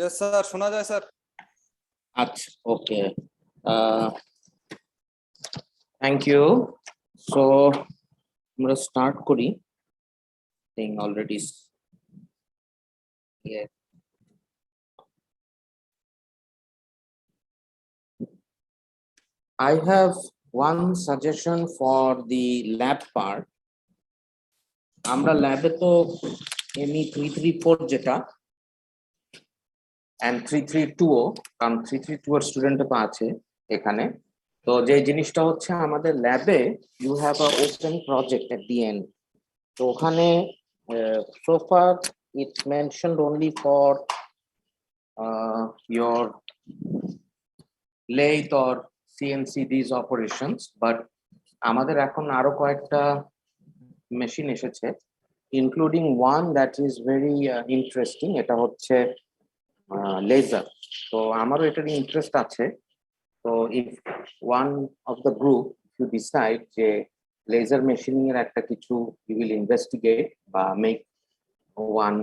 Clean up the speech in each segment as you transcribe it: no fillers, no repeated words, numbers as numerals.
Yes sir, শোনা যায় sir. আচ্ছা, ওকে, থ্যাংক ইউ। সো আমরা স্টার্ট করি। Thing already I have one suggestion for the lab part. আমরা ল্যাবে তো ME 334 যেটা and 332 কারণ 332 এর স্টুডেন্ট তো আছে এখানে। তো যে জিনিসটা হচ্ছে আমাদের ল্যাবে you have a open project at the end. তো ওখানে so far it's mentioned only for your lathe or CNC these operations, but আমাদের এখন আরো কয়েকটা মেশিন এসেছে, including one that is very interesting, এটা হচ্ছে লেজার। তো আমারও এটার ইন্টারেস্ট আছে। তো if one of the group you decide যে লেজার মেশিনিং এর একটা কিছু you will investigate বা make one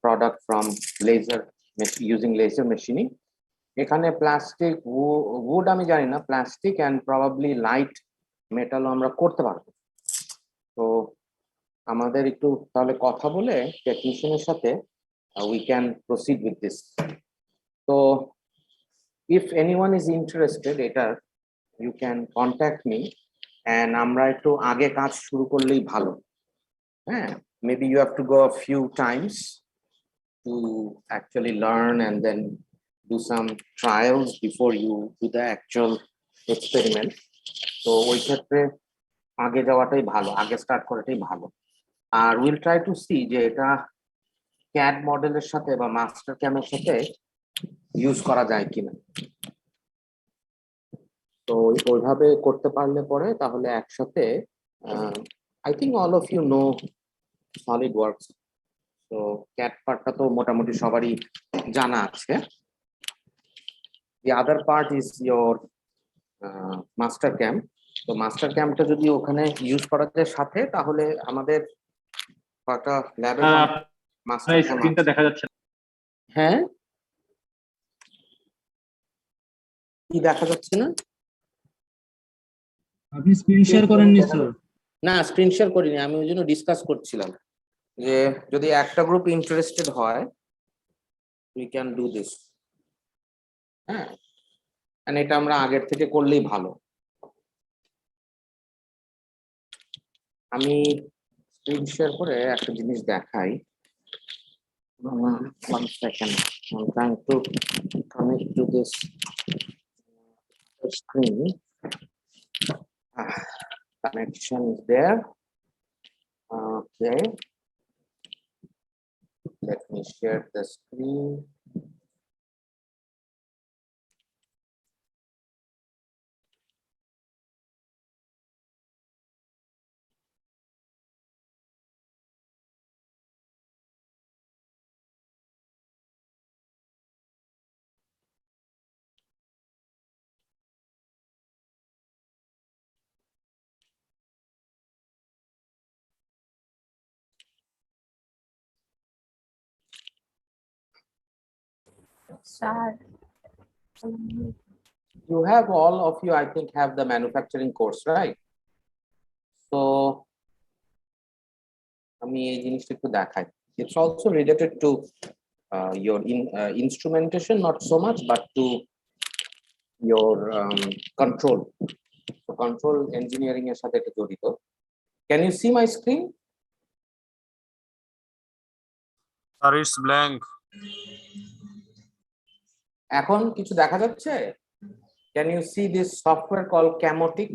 product from laser using laser machining, এখানে প্লাস্টিক wood আমি জানি না, plastic and probably light metal আমরা করতে পারবো। তো আমাদের একটু তাহলে কথা বলে টেকনিশিয়ানের সাথে we can proceed with this. So if anyone is interested এটার you can contact me and আমরা একটু আগে কাজ শুরু করলেই ভালো। হ্যাঁ, maybe you have to go a few times to actually learn and then do some trials before you do the actual experiment. তো ওই ক্ষেত্রে আগে যাওয়াটাই ভালো, আগে স্টার্ট করাটাই ভালো। আর we'll try to see যে এটা CAD মডেলের সাথে বা মাস্টার ক্যামের সাথে ইউজ করা যায় কিনা। তো ওইভাবে করতে পারলে পরে তাহলে একসাথে I think all of you know SolidWorks. তো CAD পার্টটা তো মোটামুটি সবারই জানা আছে। The other part is your master cam. তো মাস্টার ক্যামটা যদি ওখানে ইউজ করা যায় সাথে, তাহলে আমাদের কয়েকটা ল্যাবে মাস্টার স্ক্রিনটা দেখা যাচ্ছে। হ্যাঁ, কি দেখা যাচ্ছে না? আপনি স্ক্রিন শেয়ার করেননি স্যার? না, স্ক্রিন শেয়ার করিনি, আমি ওই জন্য ডিসকাস করছিলাম যে যদি একটা গ্রুপ ইন্টারেস্টেড হয় we can do this. হ্যাঁ, এটা আমরা আগের থেকে করলেই ভালো। আমি স্ক্রিন শেয়ার করে একটা জিনিস দেখাই। One second, I'm trying to connect to this screen. Connection is there. Okay, let me share the screen. Sir. You have, all of you I think have the manufacturing course, right? So আমি এই জিনিসটা একটু দেখাই। It's also related to your instrumentation, not so much, but to your control. So control engineering এর সাথে এটা জড়িত। Can you see my screen? Sir, it's blank. এখন কিছু দেখা যাচ্ছে? Can you see this software called Camotix?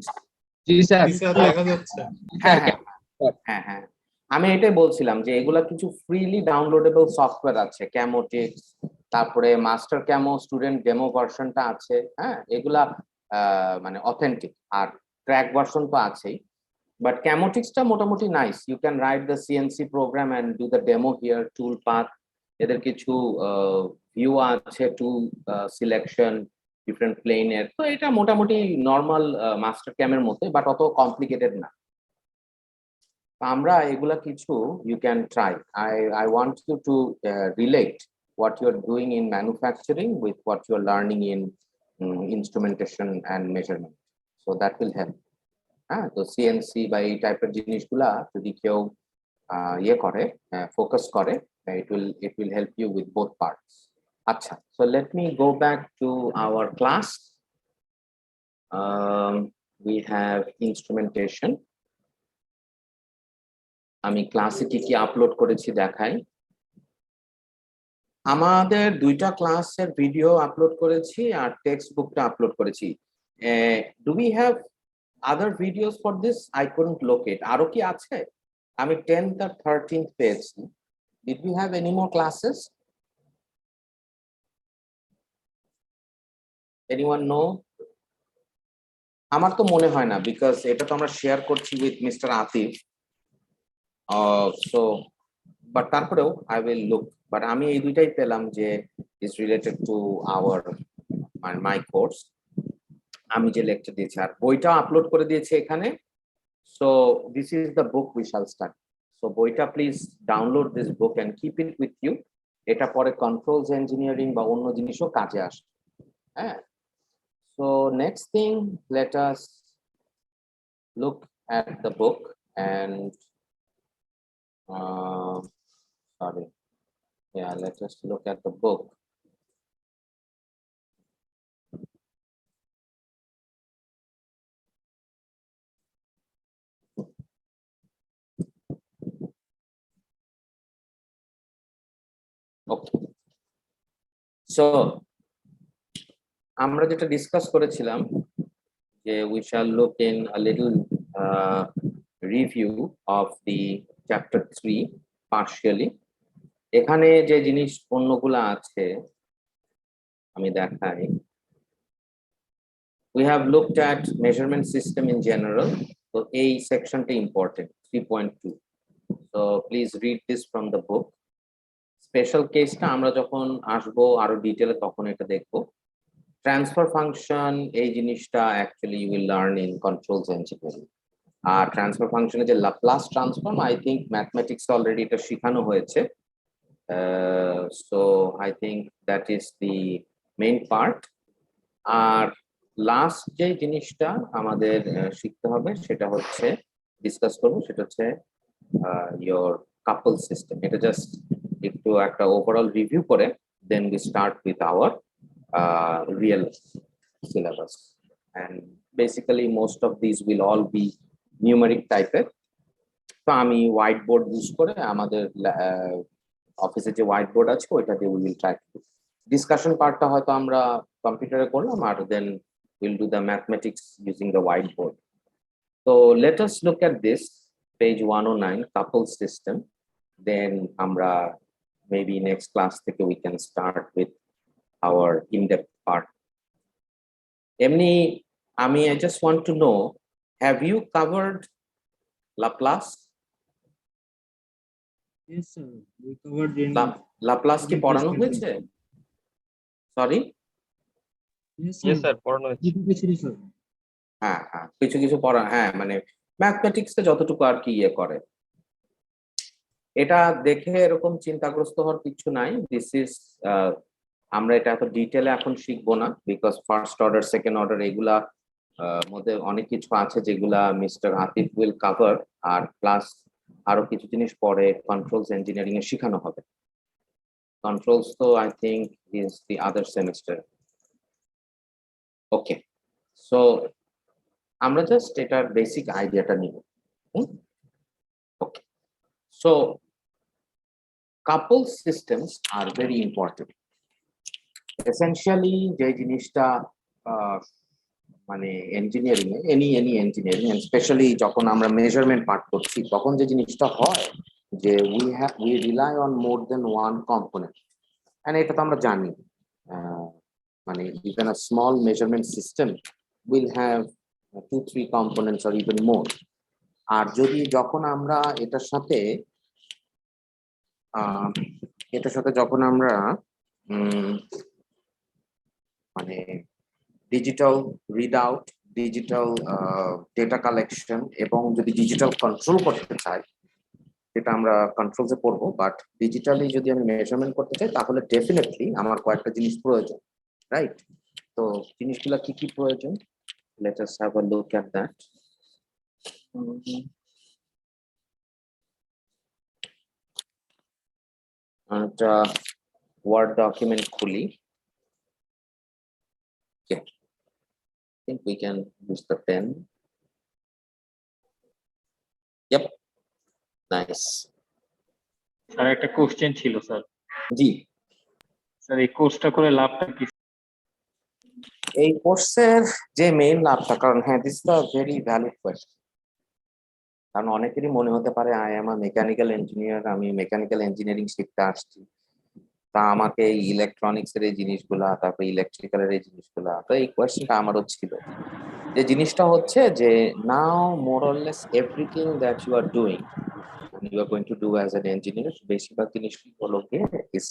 G sir, দেখা যাচ্ছে। হ্যাঁ হ্যাঁ হ্যাঁ হ্যাঁ, আমি এটাই বলছিলাম যে এগুলা কিছু ফ্রিলি ডাউনলোডেবল সফটওয়্যার আছে, ক্যামোটিক্স, তারপরে মাস্টার ক্যামো স্টুডেন্ট ডেমো ভার্সনটা আছে। হ্যাঁ, এগুলা মানে অথেন্টিক, আর ক্র্যাক ভার্সন তো আছেই, বাট ক্যামোটিক্সটা মোটামুটি nice. You can write the CNC program and do the demo here. Tool path, এদের কিছু ভিউ আছে, টুল সিলেকশন, ডিফারেন্ট প্লেনের। তো এটা মোটামুটি নর্মাল মাস্টার ক্যামের মতো, বাট অত কমপ্লিকেটেড না। আমরা এগুলা কিছু you can try. I want you to relate what you're doing in manufacturing with what you're learning in instrumentation and measurement. So that will help. তো সিএনসি বা এই টাইপের জিনিসগুলা যদি কেউ ইয়ে করে ফোকাস করে, it will help you with both parts. আচ্ছা, so let me go back to our class. We have instrumentation. আমি ক্লাসে কি কি আপলোড করেছি দেখাই। আমাদের দুইটা ক্লাসের ভিডিও আপলোড করেছি আর টেক্সট বুকটা আপলোড করেছি। Do we have other videos for this? I couldn't locate. আরো কি আছে? আমি 10th আর 13th পেয়েছি। Did we have any more classes? Anyone know? আমার তো মনে হয় না, বিকজ এটা তো আমরা শেয়ার করছি with mister Atif. So but তারপরেও আই উইল লুক। বাট আমি এই দুইটাই পেলাম যে is related to our my course, আমি যে লেকচার দিয়েছি। আর বইটা আপলোড করে দিয়েছি এখানে। So this is the book we shall study. So বইটা please download this book and keep it with you. এটা পরে কন্ট্রোলস ইঞ্জিনিয়ারিং বা অন্য জিনিসও কাজে আসে। হ্যাঁ, so next thing, let us look at the book and sorry, yeah, let us look at the book. Okay, so আমরা যেটা ডিসকাস করেছিলাম যে we shall look in a little review of the chapter 3 partially. এখানে যে জিনিস অন্যগুলো আছে আমি দেখাই। We have looked at measurement system in general. So এই সেকশনটা important, 3.2. So please read this from the book. Special কেসটা আমরা যখন আসবো আরো ডিটেইলে তখন এটা দেখবো। ট্রান্সফার ফাংশন এই জিনিসটা actually you will learn in controls engineering. আর ট্রান্সফার ফাংশনে যে Laplace transform, I think mathematics already এটা শেখানো হয়েছে। So I think that is the main part. আর লাস্ট যে জিনিসটা আমাদের শিখতে হবে সেটা হচ্ছে ডিসকাস করবো, সেটা হচ্ছে ইয়োর কাপল সিস্টেম। এটা জাস্ট একটু একটা ওভারঅল রিভিউ করে then we start with our real syllabus, and basically most of these will all be numeric type. তো আমি হোয়াইট বোর্ড ইউজ করে আমাদের অফিসে যে হোয়াইট বোর্ড আছে ওইটা দিয়ে we will try to discussion পার্টটা হয়তো আমরা কম্পিউটারে করলাম, আর then will do the mathematics using the white board. তো let us look at this page 109 couple system. দেন আমরা মেবি নেক্সট ক্লাস থেকে we can start with our in-depth part. Emni, I just want to know, have you covered Laplace? Yes, sir. We covered in. Laplace ki পড়ানো হয়েছে? Sorry? Yes sir, পড়ানো হয়েছে। sir. হ্যাঁ হ্যাঁ, কিছু কিছু পড়া, হ্যাঁ মানে ম্যাথমেটিক্সে যতটুকু আর কি ইয়ে করে, এটা দেখে এরকম চিন্তাগ্রস্ত হওয়ার কিছু নাই। দিস ইজ আমরা এটা এত ডিটেলে এখন শিখবো না, because first order second order এগুলা মধ্যে অনেক কিছু আছে যেগুলা মিস্টার আতিফ উইল কভার, আর প্লাস আরো কিছু জিনিস পরে কন্ট্রোলস ইঞ্জিনিয়ারিং এ শেখানো হবে। কন্ট্রোলস তো I think is the other semester. Okay, so আমরা জাস্ট এটার বেসিক আইডিয়াটা নিব। Okay, so couple systems are very important. Essentially যে জিনিসটা মানে ইঞ্জিনিয়ারিং এ এনি ইঞ্জিনিয়ারিং এন্ড স্পেশালি যখন আমরা মেজারমেন্ট পার্ট করছি তখন যে জিনিসটা হয় যে we rely on more than one component, and এটা তো আমরা জানি। মানে even a small measurement system will have 2-3 components or even more. আর যদি যখন আমরা এটার সাথে যখন আমরা মানে digital read out, digital data collection এবং যদি ডিজিটাল কন্ট্রোল করতে চাই, যেটা আমরা কন্ট্রোলসে পড়বো, বাট ডিজিটালি যদি আমি মেজারমেন্ট করতে চাই তাহলে ডেফিনেটলি আমার কয়েকটা জিনিস প্রয়োজন, রাইট? তো জিনিসগুলো কি কি প্রয়োজন, let us have a look at that. একটা ওয়ার্ড ডকুমেন্ট খুলি। Okay. I think we can use the pen. Yep. Nice. Sir একটা কোশ্চেন ছিল স্যার। জি স্যার এই কোর্সটা করে লাভটা কি? এই কোর্সের যে মেইন লাভটা, কারণ হ্যাঁ this the very valid question, কারণ অনেকেরই মনে হতে পারে I am a mechanical engineer, আমি মেকানিক্যাল ইঞ্জিনিয়ারিং শিখতে আসছি, তা আমাকে এই ইলেকট্রনিক্স এর এই জিনিসগুলা, তারপরে ইলেকট্রিক্যালের এই জিনিসগুলা, তো এই কোয়েশ্চেনটা আমারও ছিল। যে জিনিসটা হচ্ছে যে now more or less everything that you are doing you are going to do as an engineer, বেশিরভাগ জিনিসই হলো গিয়ে is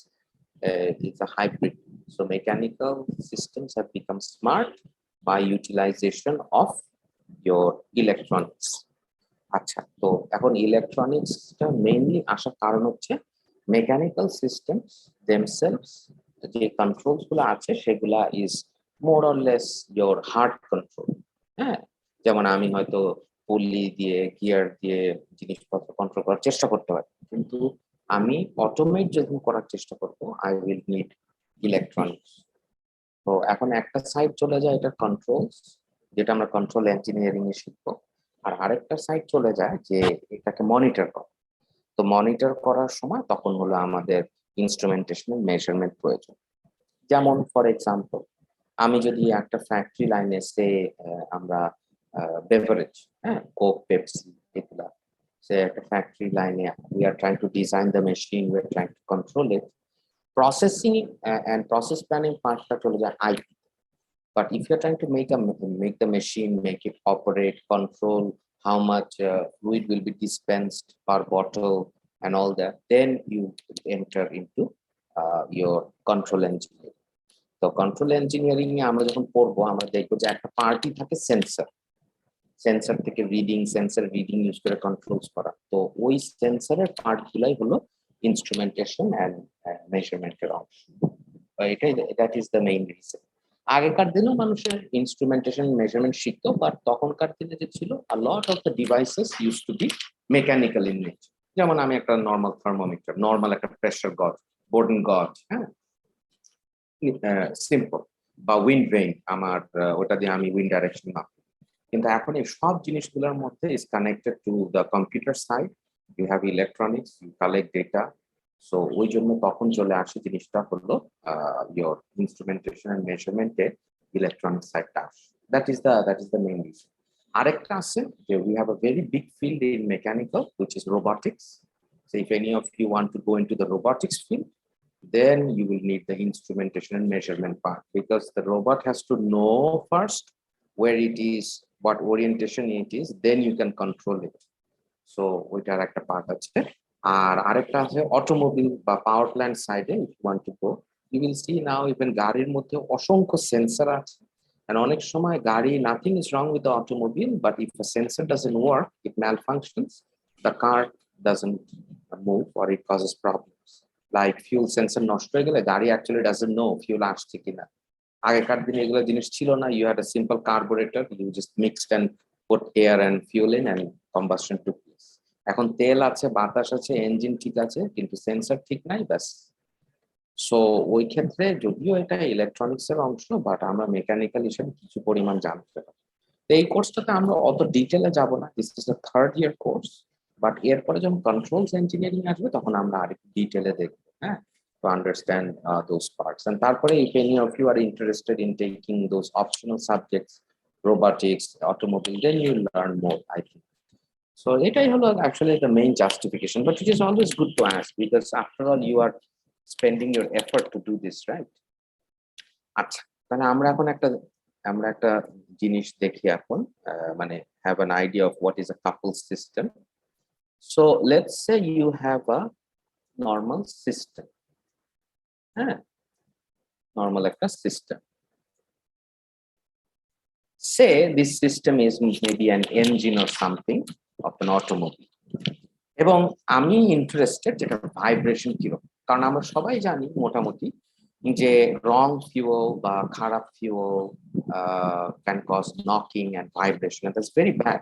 it's a hybrid. So mechanical systems have become smart by utilization of your electronics. আচ্ছা, তো এখন ইলেকট্রনিক্সটা mainly আসার কারণ হচ্ছে মেকানিক্যাল সিস্টেমস themselves, যে কন্ট্রোলস গুলো আছে সেগুলা is more or less your hard control. হ্যাঁ, যেমন আমি হয়তো পুলি দিয়ে গিয়ার দিয়ে জিনিসপত্র কন্ট্রোল করার চেষ্টা করতে পারি, কিন্তু আমি অটোমেট যখন করার চেষ্টা করব আই উইল নিড ইলেকট্রনিক্স। তো এখন একটা সাইড চলে যায় এটা কন্ট্রোলস, যেটা আমরা কন্ট্রোল ইঞ্জিনিয়ারিং এ শিখবো, আর আরেকটা সাইড চলে যায় যে এটাকে মনিটর করা। তো মনিটর করার সময় তখন হলো আমাদের ইনস্ট্রুমেন্টেশন মেজারমেন্ট প্রয়োজন। যেমন ফর এক্সাম্পল, আমি যদি একটা ফ্যাক্টরি লাইনে সে আমরা বেভারেজ, হ্যাঁ কোক পেপসি এগুলা, সে একটা ফ্যাক্টরি লাইনে we are trying to design the machine, we are trying to control it, processing and process planning partটা চলে যায় IP. But if you're trying to make the machine, make it operate, control how much fluid will be dispensed per bottle and all that, then you enter into your control engineering. তো control engineering এ আমরা যখন পড়বো আমরা দেখবো যে একটা party থাকে sensor, sensor থেকে সেন্সর রিডিং ইউজ করে কন্ট্রোলস করা, তো ওই সেন্সরের পার্ট গুলাই হলো ইনস্ট্রুমেন্টেশন এন্ড মেজারমেন্টের অংশ। এটাই, that is the main reason. আগেকার দিনেও মানুষের ইনস্ট্রুমেন্টেশন মেজারমেন্ট শিখতো, বাট তখনকার দিনে যে ছিল a lot of the devices use to be mechanical in nature. যেমন আমি একটা নর্মাল থার্মোমিটার, নর্মাল একটা প্রেসার গজ, বোর্ডেন গজ, হ্যাঁ সিম্পল, বা উইন্ড ভেইন, আমার ওটা দিয়ে আমি উইন্ড ডাইরেকশন মাপি। কিন্তু এখন এই সব জিনিসগুলোর মধ্যে is connected to the computer side, you have electronics, you collect data. So ওই জন্য তখন চলে আসে জিনিসটা হলো ইয়োর ইনস্ট্রুমেন্টেশন এন্ড মেজারমেন্টে ইলেকট্রনিক সাইডটা আসে। That is the main reason. আরেকটা আছে যে we have a very big field in mechanical which is robotics. So if any of you want to go into the robotics field, then you will need the instrumentation and measurement part, because the robot has to know first where it is, what orientation it is, then you can control it. So ওইটার একটা part আছে। আর আরেকটা আছে automobile বা power plant সাইডে, if you want to go, you will see now even গাড়ির মধ্যে অসংখ্য সেন্সর আছে, and অনেক সময় গাড়ি, nothing is wrong with the automobile, but if a sensor doesn't work, it malfunctions, the car doesn't move or it causes problems. Like fuel sensor নষ্ট হয়ে গেলে গাড়ি actually doesn't know fuel আসছে কিনা। আগেকার দিনে এগুলো জিনিস ছিল না, you had a simple carburetor, you just mixed and put air and fuel in and combustion took place. এখন তেল আছে, বাতাস আছে, ইঞ্জিন ঠিক আছে, কিন্তু সেন্সর ঠিক নাই, ব্যাস। সো ওই ক্ষেত্রে যদিও এটা ইলেকট্রনিক্স এর অংশ, বাট আমরা মেকানিক্যাল হিসেবে কিছু পরিমাণ জানতে পারি। তো এই কোর্সটাতে আমরা অত ডিটেলে যাব না, this is a third year course, but এরপরে যখন কন্ট্রোলস ইঞ্জিনিয়ারিং আসবে তখন আমরা আরেকটু ডিটেলে দেখবো, হ্যাঁ, to understand those parts. And তারপরে if any of you are interested in taking those optional subjects, robotics, automobile, then you learn more, I think. So এটাই হলো actually the main justification, but it is always good to ask, because after all you are spending your effort to do this, right? আচ্ছা, তাহলে আমরা একটা জিনিস দেখি এখন, মানে have an idea of what is a couple system. So let's say you have a normal system, normal একটা system. Say this system is maybe an engine or something of an automobile. এবং আমি interested যেটা vibration কিরকম, কারণ আমরা সবাই জানি মোটামুটি যে রং ফিউল বা খারাপ fuel can cause knocking and vibration, that's very bad.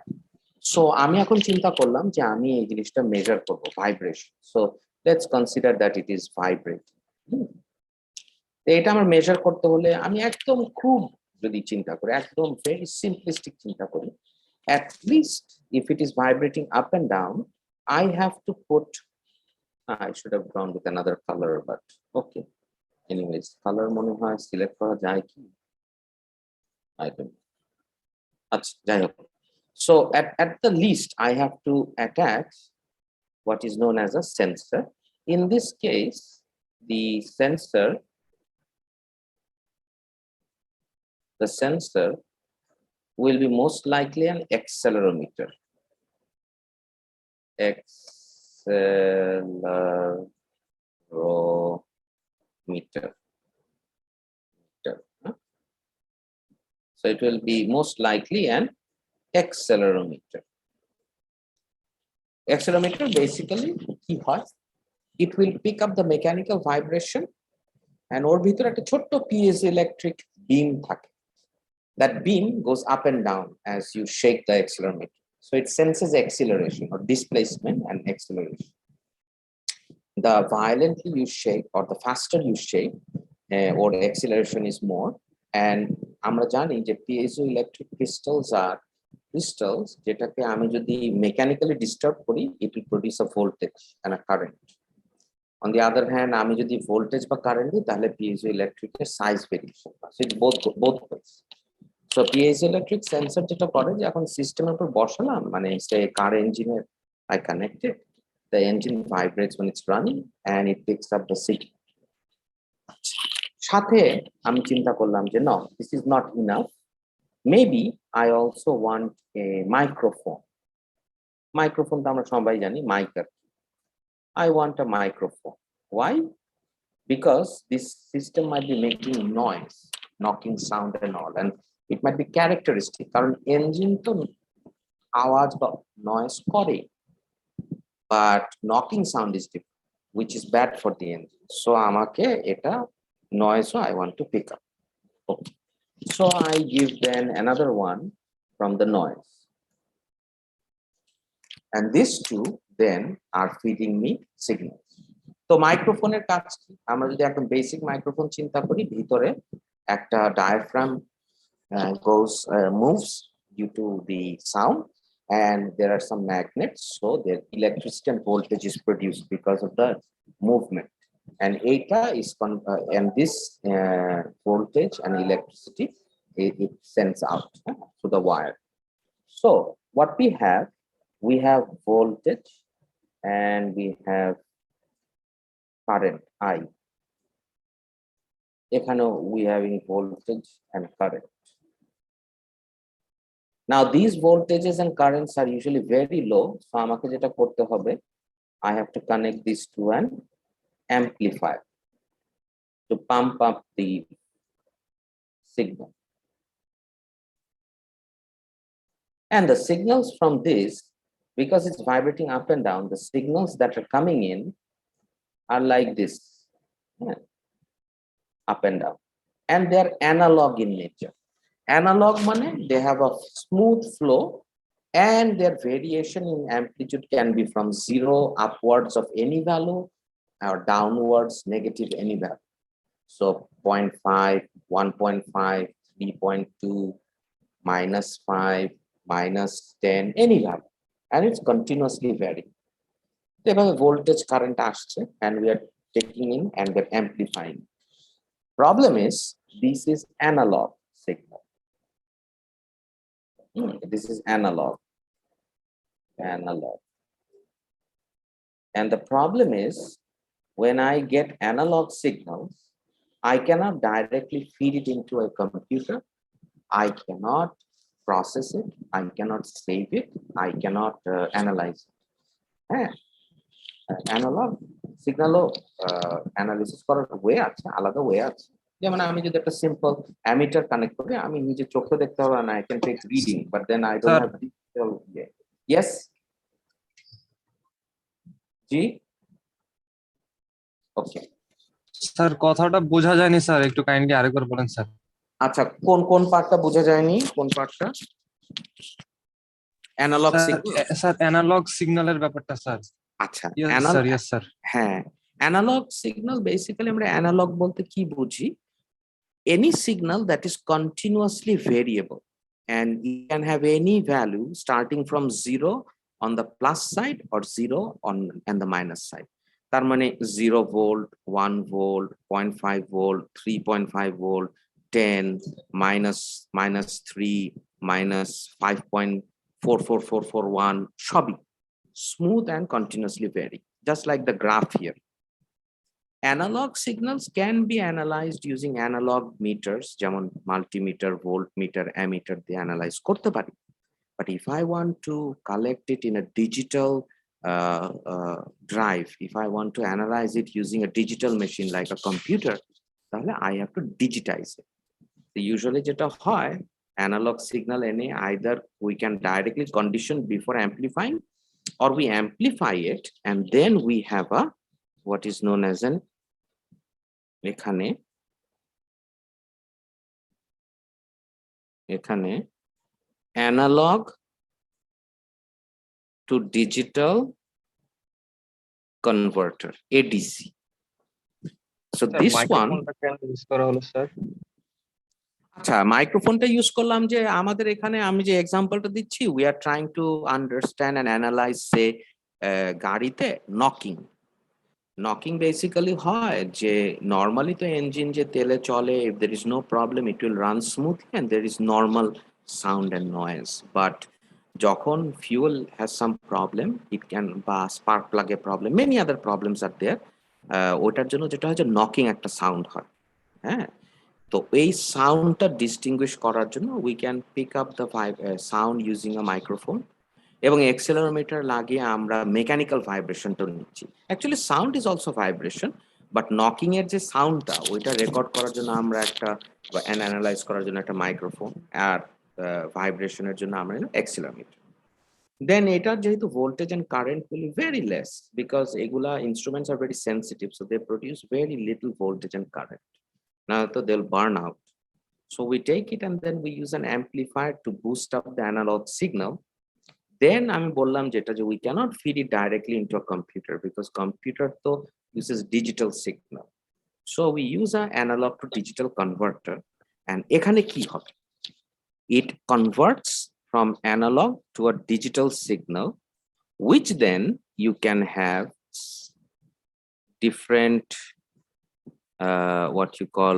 So আমি এখন চিন্তা করলাম যে আমি এই জিনিসটা মেজার করবো, vibration. So let's consider that it is vibrate. এটা আমার মেজার করতে হলে আমি একদম খুব যদি চিন্তা করি, একদম ভেরি সিম্পলিস্টিক চিন্তা করি, at least if it is vibrating up and down, I have to put, I should have gone with another color, but okay. Anyways, color মনে হয় সিলেক্ট করা যায় কি? I don't know. আচ্ছা, যাই হোক। So at the least, I have to attach what is known as a sensor. In this case, the sensor will be most likely an accelerometer. Accelerometer. So it will be most likely an accelerometer. Accelerometer basically কি হয়? It will pick up the mechanical vibration and ওর ভিতরে একটা ছোট্ট piezoelectric beam থাকে. That beam goes up and down as you shake the accelerometer. So it senses acceleration or displacement and acceleration. The violently you shake or the faster you shake, or the acceleration is more. And আমরা জানি যে piezoelectric crystals are crystals যেটাকে আমি যদি mechanically disturb করি, it will produce a voltage and a current. On the other hand, আমি যদি voltage বা current দিই তাহলে piezoelectric এর size variation. So it both ways. So piezoelectric sensor যেটা করে যে এখন সিস্টেমের উপর বসালাম, মানে say car engine I connected, the engine vibrates when it's running and it picks up the signal. সাথে আমি চিন্তা করলাম যে no, this is not enough. Maybe I also want a microphone. Microphone তো আমরা সবাই জানি mic আর কি। I want a microphone. Why? Because this system might be making noise, knocking sound and all, and it might be characteristic. কারণ engine তো আওয়াজ বা noise করে, but knocking sound is different, which is bad for the engine. So আমাকে এটা noise I want to pick up. Okay. So I give then another one from the noise. And these two then are feeding me signals. তো মাইক্রোফোনের কাজ কি? আমরা যদি একদম basic microphone চিন্তা করি, ভিতরে একটা diaphragm moves due to the sound, and there are some magnets, so the electricity and voltage is produced because of the movement. And eta is and this voltage and electricity it sends out to the wire. So what we have voltage and we have current I. এখানেও we having voltage and current. Now these voltages and currents are usually very low, so আমাকে যেটা করতে হবে, I have to connect this to an amplifier to pump up the signal. And the signals from this, because it's vibrating up and down, the signals that are coming in are like this, up and down, and they're analog in nature. Analog means they have a smooth flow, and their variation in amplitude can be from 0 upwards of any value or downwards negative any value. So 0.5, 1.5, 3.2, -5, -10, any value, and it's continuously varying. এভাবে voltage current আসছে and we are taking in and we're amplifying. Problem is this is analog signal. This is analog. And the problem is when I get analog signals, I cannot directly feed it into a computer. I cannot process it. I cannot save it. I cannot analyze it. Analog signal analysis করার way আছে, আলাদা way আছে। যেমন আমি যদি একটা simple ammeter connect করি, আমি নিজে চোখে দেখতে হবে না, I can take reading, but then I don't have detail. Yes. G okay sir কথাটা বোঝা যায়নি স্যার, একটু কাইন্ডলি আরেকবার বলেন স্যার। আচ্ছা কোন কোন পার্টটা বোঝা যায়নি কোন পার্টটা analog sir signal sir analog সিগন্যালের ব্যাপারটা স্যার। আচ্ছা ইয়েস স্যার, ইয়েস স্যার। হ্যাঁ অ্যানালগ সিগন্যাল বেসিক্যালি আমরা অ্যানালগ বলতে কি বুঝি any signal that is continuously variable and you can have any value starting from 0 on the plus side or 0 on the minus side তার মানে 0 volt 1 volt 0.5 volt 3.5 volt 10 minus 3 minus 5.44441 সবই smooth and continuously vary just like the graph here. Analog signals can be analyzed using analog meters, যেমন multimeter, voltmeter, ammeter দিয়ে analyze করতে পারি। But if I want to collect it in a digital drive, if I want to analyze it using a digital machine like a computer, তাহলে I have to digitize it. So usually যেটা হয়, analog signal এনে either we can directly condition before amplifying, or we amplify it and then we have a what is known as an এখানে analog to digital converter ADC. So this one use করা হলো sir. আচ্ছা মাইক্রোফোনটা use করলাম যে আমাদের এখানে আমি যে এক্সাম্পলটা দিচ্ছি we are trying to understand and analyze say গাড়িতে knocking basically হয় যে normally তো engine যে তেলে চলে if there is no problem it will run smoothly and there is normal sound and noise but যখন fuel has some problem it can বা spark plug A problem many other problems are there ওটার জন্য যেটা হয় যে knocking একটা sound হয় হ্যাঁ তো এই সাউন্ডটা ডিস্টিংগুইশ করার জন্য we can pick up the sound using a microphone এবং অ্যাক্সেলেরোমিটার লাগিয়ে আমরা মেকানিক্যাল ভাইব্রেশনটা নিচ্ছি actually sound is also vibration but knocking এর যে সাউন্ডটা ওইটা রেকর্ড করার জন্য আমরা একটা অ্যানালাইজ করার জন্য একটা মাইক্রোফোন আর ভাইব্রেশনের জন্য আমরা অ্যাক্সেলেরোমিটার দেন এটা যেহেতু voltage and current will be very less because এগুলা instruments are very sensitive so they produce very little voltage and current না তো they will burn out so we take it and then we use an amplifier to boost up the analogue signal. Then আমি বললাম যেটা যে we cannot feed it directly into a computer because computer তো uses digital signal. So we use an analog to digital converter and এখানে কি হবে? It converts from analog to a digital signal which then you can have different what you call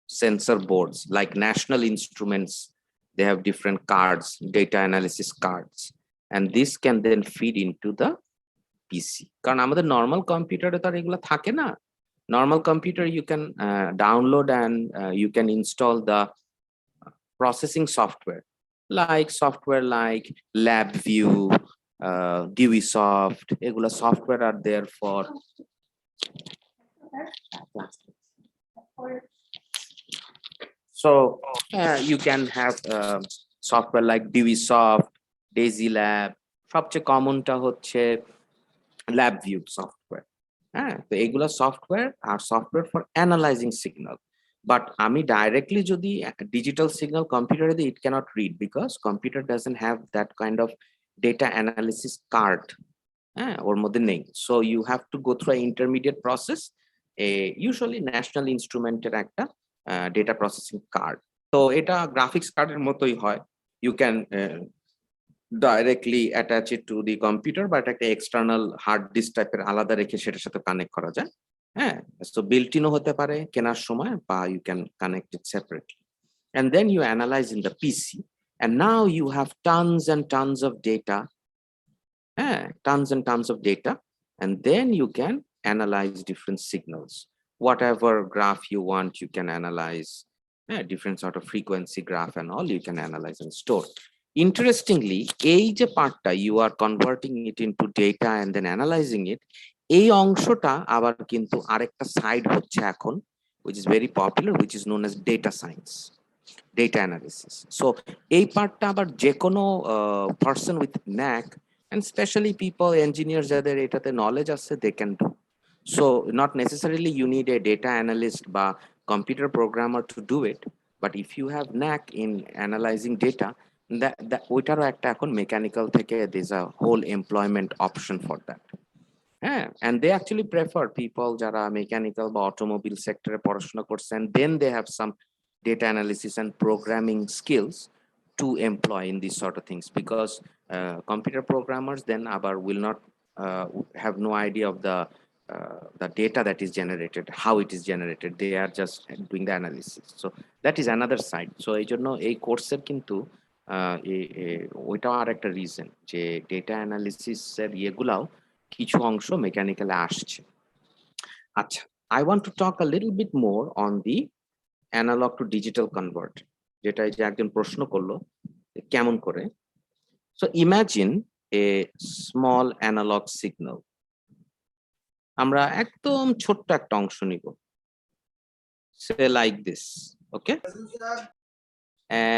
sensor boards like National Instruments. They have different cards, data analysis cards, and this can then feed into the PC. কারণ আমাদের normal computer তার এগুলা থাকে না. Normal computer you can download and you can install the processing software like LabVIEW, DeweySoft. এগুলা software are there for so you can have software like DeweySoft, DaisyLab. সবচেয়ে কমনটা হচ্ছে LabVIEW software. হ্যাঁ তো এগুলা সফটওয়্যার আর software for analysing signal but আমি directly যদি digital signal কম্পিউটারে দিই it can't read because computer doesn't have that kind of data analysis card হ্যাঁ ওর মধ্যে নেই so you have to go through intermediate process usually national ইনস্ট্রুমেন্টের একটা ডেটা প্রসেসিং কার্ড তো এটা গ্রাফিক্স কার্ডের মতোই হয় you can directly attach it to the computer but একটা external hard disk টাইপের আলাদা রেখে সেটার সাথে কানেক্ট করা যায় হ্যাঁ so built-in হতে পারে কেনার সময় বা you can connect it separately and then you analyze in the PC and now you have tons and tons of data tons and tons of data and then you can analyze different signals whatever graph you want you can analyze different sort of frequency graph and all you can analyze and store. Interestingly, এই যে পার্টটা you are converting it into data and then analyzing it এই অংশটা আবার কিন্তু আরেকটা side হচ্ছে এখন which is very popular which is known as data science. data analysis. So এই পার্টটা আবার যে কোনো person with knack and especially people engineers যাদের এটাতে knowledge আছে they can do. So not necessarily you need a data analyst বা computer programmer to do it, but if you have knack in analyzing data, that ওইটারও একটা এখন mechanical থেকে there's a whole employment option for that. Yeah, and they actually prefer people যারা mechanical বা automobile sector এ পড়াশোনা করছে and then they have some data analysis and programming skills to employ in these sort of things, because computer programmers then abar will not have no idea of the data that is generated, how it is generated. They are just doing the analysis. So that is another side. So এই জন্য এই কোর্সের কিন্তু ওইটাও আর একটা reason যে data analysis এর ইয়েগুলাও কিছু অংশ মেকানিক্যালে আসছে। আচ্ছা, I want to talk a little bit more on the analog to digital converter, যেটা যে একজন প্রশ্ন করলো কেমন করে। So imagine a small analog signal. আমরা একদম ছোট্ট একটা অংশ নিব, say like this, okay?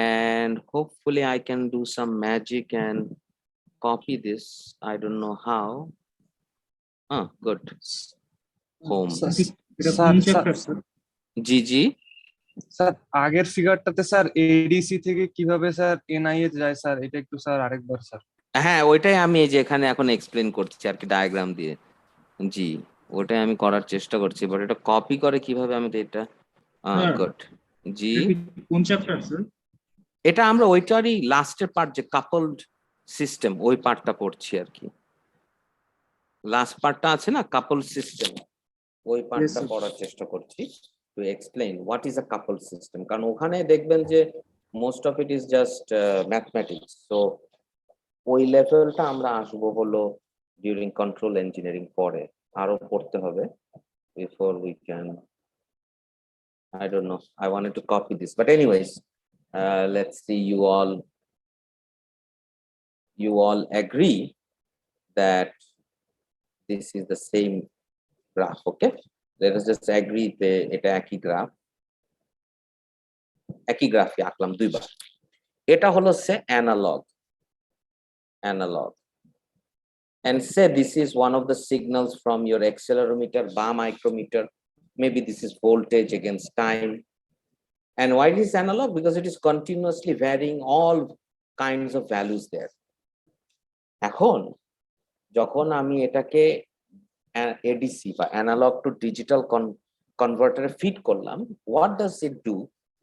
And hopefully I can do some magic and copy this. I don't know how. Good. Home. G sir আগের ফিগারটাতে স্যার এডিসি থেকে কিভাবে স্যার এনআইএ যায় স্যার, এটা একটু স্যার আরেকবার স্যার। হ্যাঁ, ওইটাই আমি এই যে এখানে এখন এক্সপ্লেন করছি আর কি, ডায়াগ্রাম দিয়ে। জি, ওটাই আমি করার চেষ্টা করছি, বাট এটা কপি করে কিভাবে আমি তো এটা গুড। জি, কোন চ্যাপ্টার স্যার? এটা আমরা ওইটারই লাস্টের পার্ট, যে কাপলড সিস্টেম, ওই পার্টটা পড়ছি আর কি। লাস্ট পার্টটা আছে না, কাপল সিস্টেম, ওই পার্টটা পড়ার চেষ্টা করছি to explain what is a couple system. কারণ ওখানে দেখবেন যে most of it is just mathematics. So ওই লেভেলটা আমরা আসবো হলো ডিউরিং কন্ট্রোল ইঞ্জিনিয়ারিং, পরে আরো পড়তে হবে before we can. I don't know, I wanted to copy this, but anyways, let's see, you all agree that this is the same graph, okay? Let us just agree that এটা একই graph, একই গ্রাফই আঁকলাম দুইবার। এটা হলো সে analog, and say this is one of the signals from your accelerometer বা micrometer. Maybe this is voltage against time. And why it is analog? Because it is continuously varying all kinds of values there. এখন যখন আমি এটাকে ADC বা analogue two digital কনভার্টারে feed করলাম, what does it do?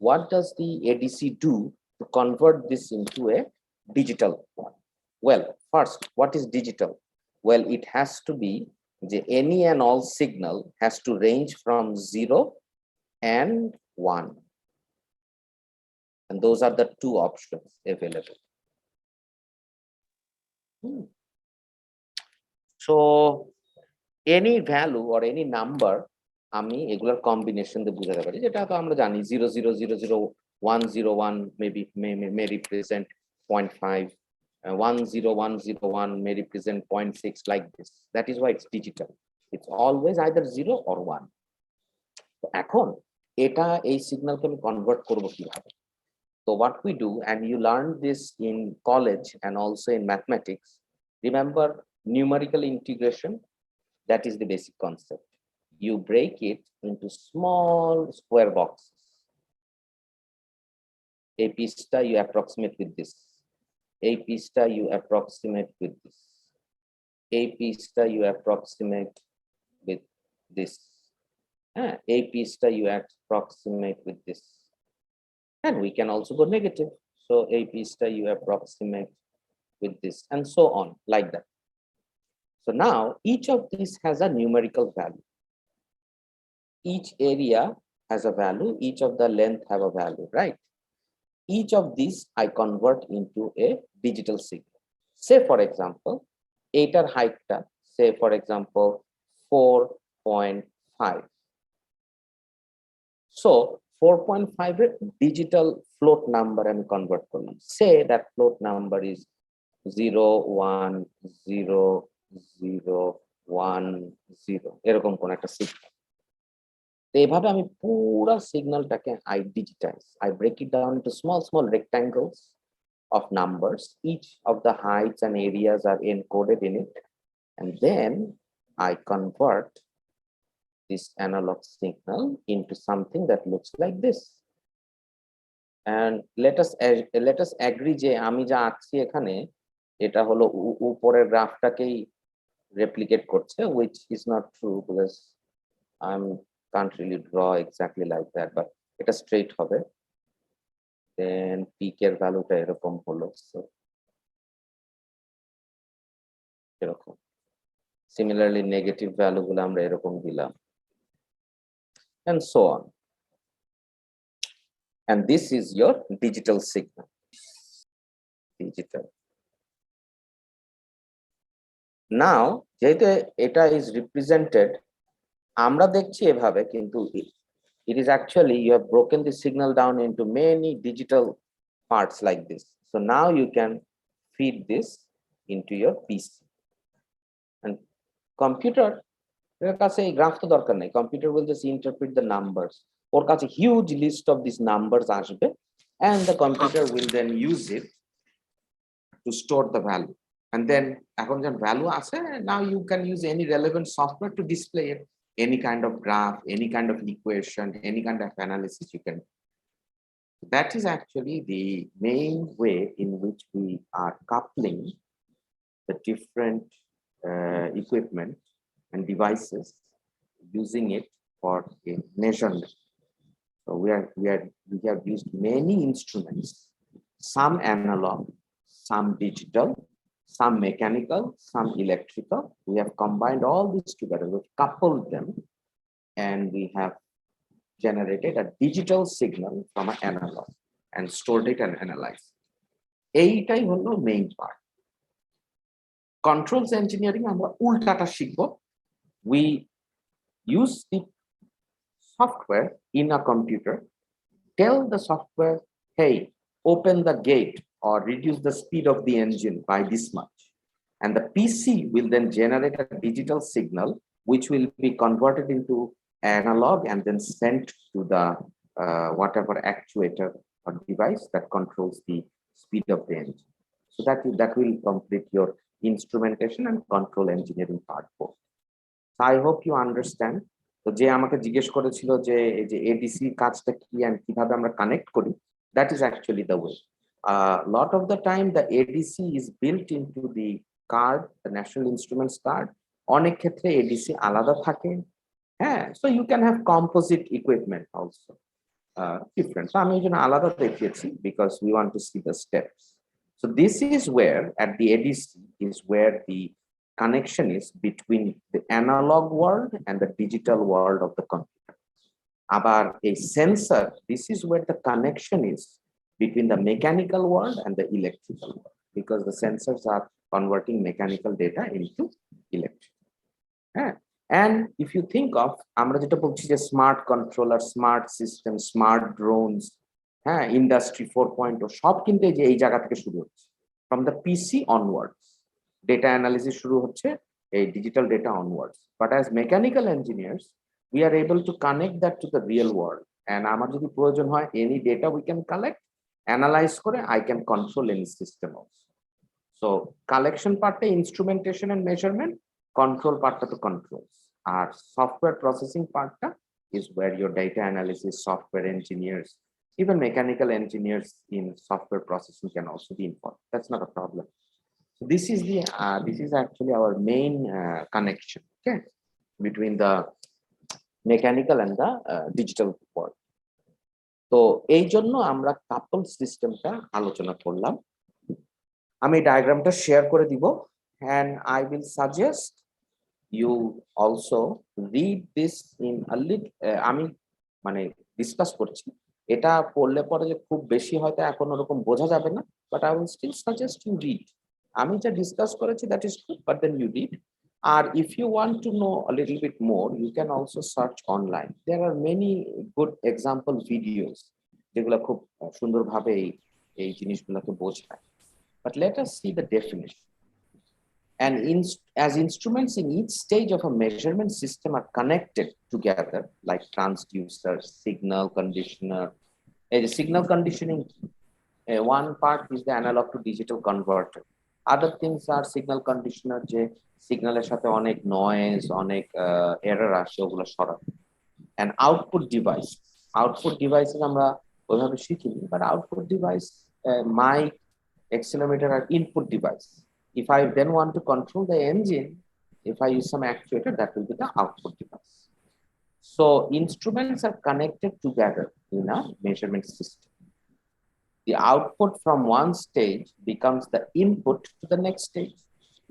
What does the ADC do to convert this into a digital one? Well, first, what is digital? Well, it has to be any and all signal has to range from 0 and 1. And those are the two options available. So any value or any number আমি এগুলার combination দিয়ে বুঝাতে পারি, যেটা তো আমরা জানি 0 0 0 0 1 0 1 maybe may represent 0.5, 1 0 1 0 1 may represent 0.6, like this. That is why it's digital. It's always either 0 or 1. তো এখন এটা এই সিগন্যালকে আমি কনভার্ট করব কিভাবে? So what we do, and you learn this in college and also in mathematics, remember numerical integration, that is the basic concept. You break it into small square boxes. A pista you approximate with this. A pista you approximate with this. A pista you approximate with this. A pista you approximate with this. And we can also go negative. So a pista you approximate with this, and so on, like that. So now each of these has a numerical value. Each area has a value, each of the length have a value, right? Each of these I convert into a digital signal. Say for example, etar height ta, say for example 4.5. So 4.5 digital float number আমি convert করলাম। Say that float number is 0 1 0 0 1 0, এরকম কোন একটা signal. তো এইভাবে আমি পুরো সিগন্যালটাকে I digitize. I break it down into small rectangles of numbers. Each of the heights and areas are encoded in it. And then I convert this analog signal into something that looks like this. And let us agree যে আমি যা আঁকছি এখানে এটা হলো উপরের গ্রাফটাকেই replicate করছে, which is not true because I can't really draw exactly like that, but এটা straight হবে, then peak এর ভ্যালুটা এরকম হলো, so এরকম। Similarly নেগেটিভ ভ্যালু গুলো আমরা এরকম দিলাম, and so on. And this is your digital signal. Digital. Now যেহেতু এটা is represented, আমরা দেখছি এভাবে, কিন্তু it is actually you have broken the signal down into many digital parts like this. So now you can feed this into your PC. And computer এর কাছে এই graph তো দরকার নেই, computer will just interpret the numbers. ওর কাছে huge list of these numbers আসবে, and the computer will then use it to store the value. And then এখন যখন value আছে, now you can use any relevant software to display it. Any kind of graph, any kind of equation, any kind of analysis you can. That is actually the main way in which we are coupling the different equipment and devices, using it for a measurement. So we have used many instruments, some analog, some digital, some mechanical, some electrical. We have combined all these together, we've coupled them, and we have generated a digital signal from an analog and stored it and analyzed. এইটাই হলো main part. Controls engineering আমরা উল্টাটা শিখব. We use the software in a computer, tell the software, hey, open the gate or reduce the speed of the engine by this much. And the PC will then generate a digital signal, which will be converted into analog and then sent to the whatever actuator or device that controls the speed of the engine. So that will complete your instrumentation and control engineering part both. So I hope you understand. তো যে আমাকে জিজ্ঞেস করেছিল যে এই যে ADC কাজটা কি and কিভাবে আমরা কানেক্ট করি, that is actually the way. Lot of the time the ADC is built into the card, the National Instruments card. অনেক ক্ষেত্রে ADC আলাদা থাকে, হ্যাঁ, so you can have composite equipment also, different. So আমি এই জন্য আলাদা দেখিয়েছি because we want to see the steps. So this is where at the ADC is where the connection is between the analog world and the digital world of the computer. About a sensor, this is where the connection is between the mechanical world and the electrical world, because the sensors are converting mechanical data into electrical. And if you think of আমরা যেটা বলছি যে smart controller, smart system, smart drones, হ্যাঁ, industry 4.0 সব কিন্তু এই জায়গা থেকে শুরু হচ্ছে, from the PC onwards. Data analysis শুরু হচ্ছে এই digital data onwards. But as mechanical engineers, we are able to connect that to the real world. And আমার যদি প্রয়োজন হয়, any data we can collect, analyze করে I can control any system also. So collection part instrumentation and measurement, control part to controls. Our software processing part is where your data analysis, software engineers, even mechanical engineers in software processing can also be involved. That's not a problem. So this is actually our main connection, okay, between the mechanical and the digital world. তো এই জন্য আমরা কাপল সিস্টেমটা আলোচনা করলাম। আমি ডায়াগ্রামটা share করে দিব, and I will suggest you also read this in a little, আমি মানে ডিসকাস করছি, এটা পড়লে পরে যে খুব বেশি হয়তো এখন ওরকম বোঝা যাবে না, but I will still suggest you read. আমি যা ডিসকাস করেছি that is good, but then you read. Or if you want to know a little bit more, you can also search online. There are many good example videos যেগুলো খুব সুন্দরভাবে এই জিনিসগুলোকে বোঝায়. But let us see the definition. And as instruments in each stage of a measurement system are connected together, like transducer, signal conditioner. A signal conditioning, one part is the analog to digital converter. Other things are signal conditioner, যে সিগন্যালের সাথে অনেক noise, অনেক error আসে, ওগুলো সরাবে। And output device. Output devices আমরা ওইভাবে শিখিনি, but output device, mic, accelerometer are input device. If I then want to control the engine, if I use some actuator, that will be the output device. So instruments are connected together in a measurement system. The output from one stage becomes the input to the next stage.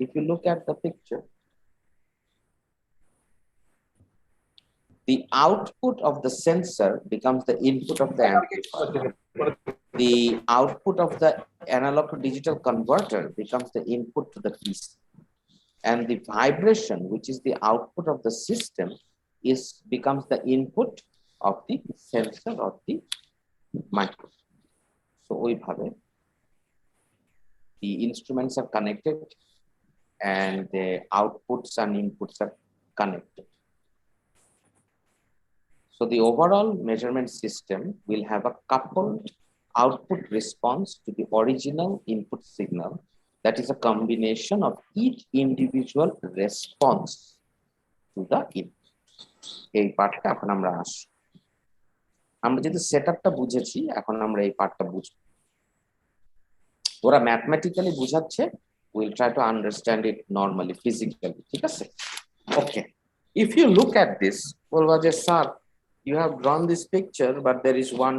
If you look at the picture, the output of the sensor becomes the input of the amplifier. The output of the analog to digital converter becomes the input to the PC. And the vibration, which is the output of the system, becomes the input of the sensor or the microphone. So the instruments are connected and the outputs and inputs are connected. So the overall measurement system will have a coupled output response to the original input signal. That is a combination of each individual response to the input. এই পার্টটা এখন আমরা আসি। আমরা যদি সেটআপটা বুঝেছি, এখন আমরা এই পার্টটা বুঝবো। ওরা ম্যাথমেটিক্যালি বুঝাচ্ছে, we'll try to understand it normally, physically. ঠিক আছে? Okay. If you look at this, বলবা যে sir, you have drawn this picture, but there is one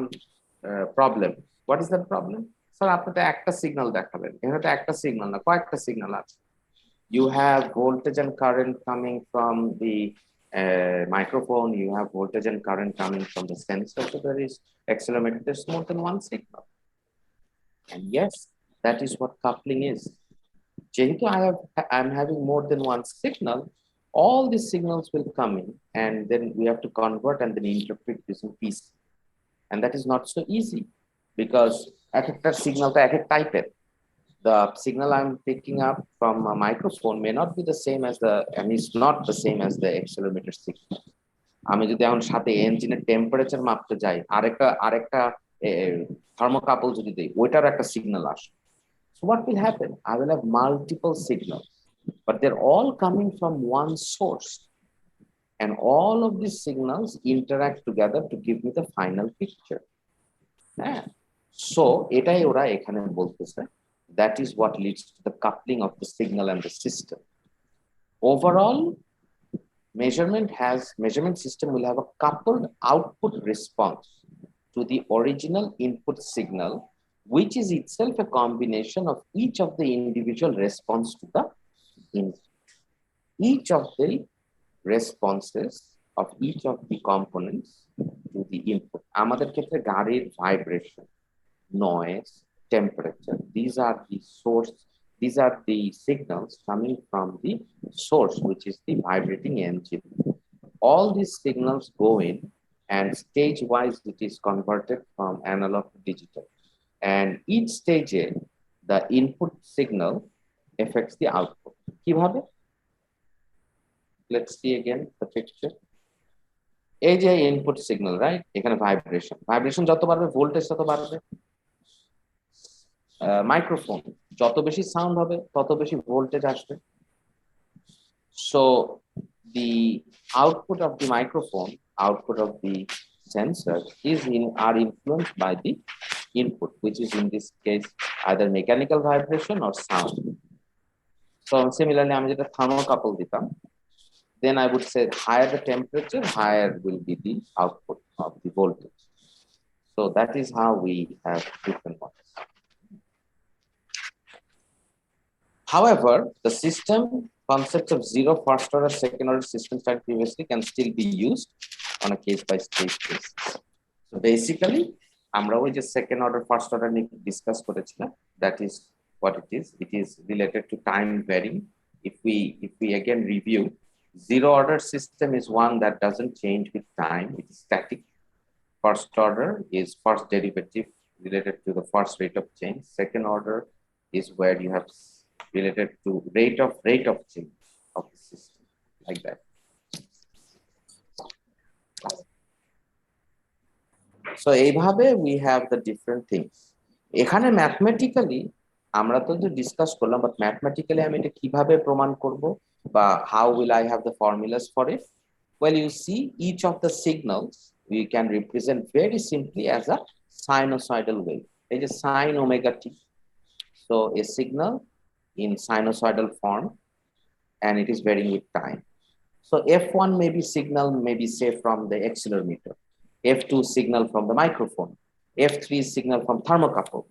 problem. What is that problem? Sir, আপনি তো একটা সিগন্যাল দেখালেন, এখানে তো একটা সিগন্যাল না, কয়েকটা সিগন্যাল আছে। You have voltage and current coming from the microphone, you have voltage and current coming from the sensor, so there is accelerometer, there's more than one signal. And yes, that is what coupling is. যেহেতু I'm having more than one signal, all these signals will come in, and then we have to convert and then interpret this in PC. And that is not so easy, because একটা signal to এক type. The signal I'm picking up from a microphone may not be the same as and is not the same as the accelerometer signal. আমি যদি এখন সাথে ইঞ্জিনের temperature মাপতে যাই, আরেকটা থার্মোকাপল যদি দেই, ওইটার একটা সিগন্যাল আসে। So what will happen? I will have multiple signals, but they're all coming from one source. And all of these signals interact together to give me the final picture. Yeah. So এটাই ওরা এখানে বলতেছে, that is what leads to the coupling of the signal and the system. Overall, measurement system will have a coupled output response to the original input signal, which is itself a combination of each of the individual response to the input. Each of the responses of each of the components to the input. আমাদের ক্ষেত্রে গাড়ির vibration, noise, temperature, these are the signals coming from the source, which is the vibrating engine. All these signals go in, and stage wise it is converted from analog to digital, and each stage the input signal affects the output. কিভাবে? Let's see again the picture. এই যে input signal, right? এখানে vibration যত বাড়বে voltage তত বাড়বে। Microphone যত বেশি সাউন্ড হবে তত বেশি ভোল্টেজ আসবে। So the output of the microphone, output of the sensor are influenced by the input, which is in this case either mechanical vibration or sound. So similarly, আমি যেটা thermocouple দিতাম, then I would say higher the temperature, higher will be the output of the voltage. So that is how we have different ones. However, the system concepts of zero, first order, second order systems like previously can still be used on a case by case basis. So basically, আমরা ওই যে second order, first order নিয়ে discuss করেছিলাম, that is what it is. It is related to time varying. If we again review, zero order system is one that doesn't change with time. It is static. First order is first derivative related to the first rate of change. Second order is where you have related to rate of change of the system, like that. So এইভাবে we have the different things. এখানে mathematically আমরা তো discuss করলাম, but mathematically আমি এটা কিভাবে প্রমাণ করব বা how will I have the formulas for it? Well, you see, each of the signals we can represent very simply as a sinusoidal wave. It is sine omega t. So a signal in sinusoidal form, and it is varying with time. So F1 may be signal, maybe say from the accelerometer. F2 signal from the microphone. F3 signal from thermocouple.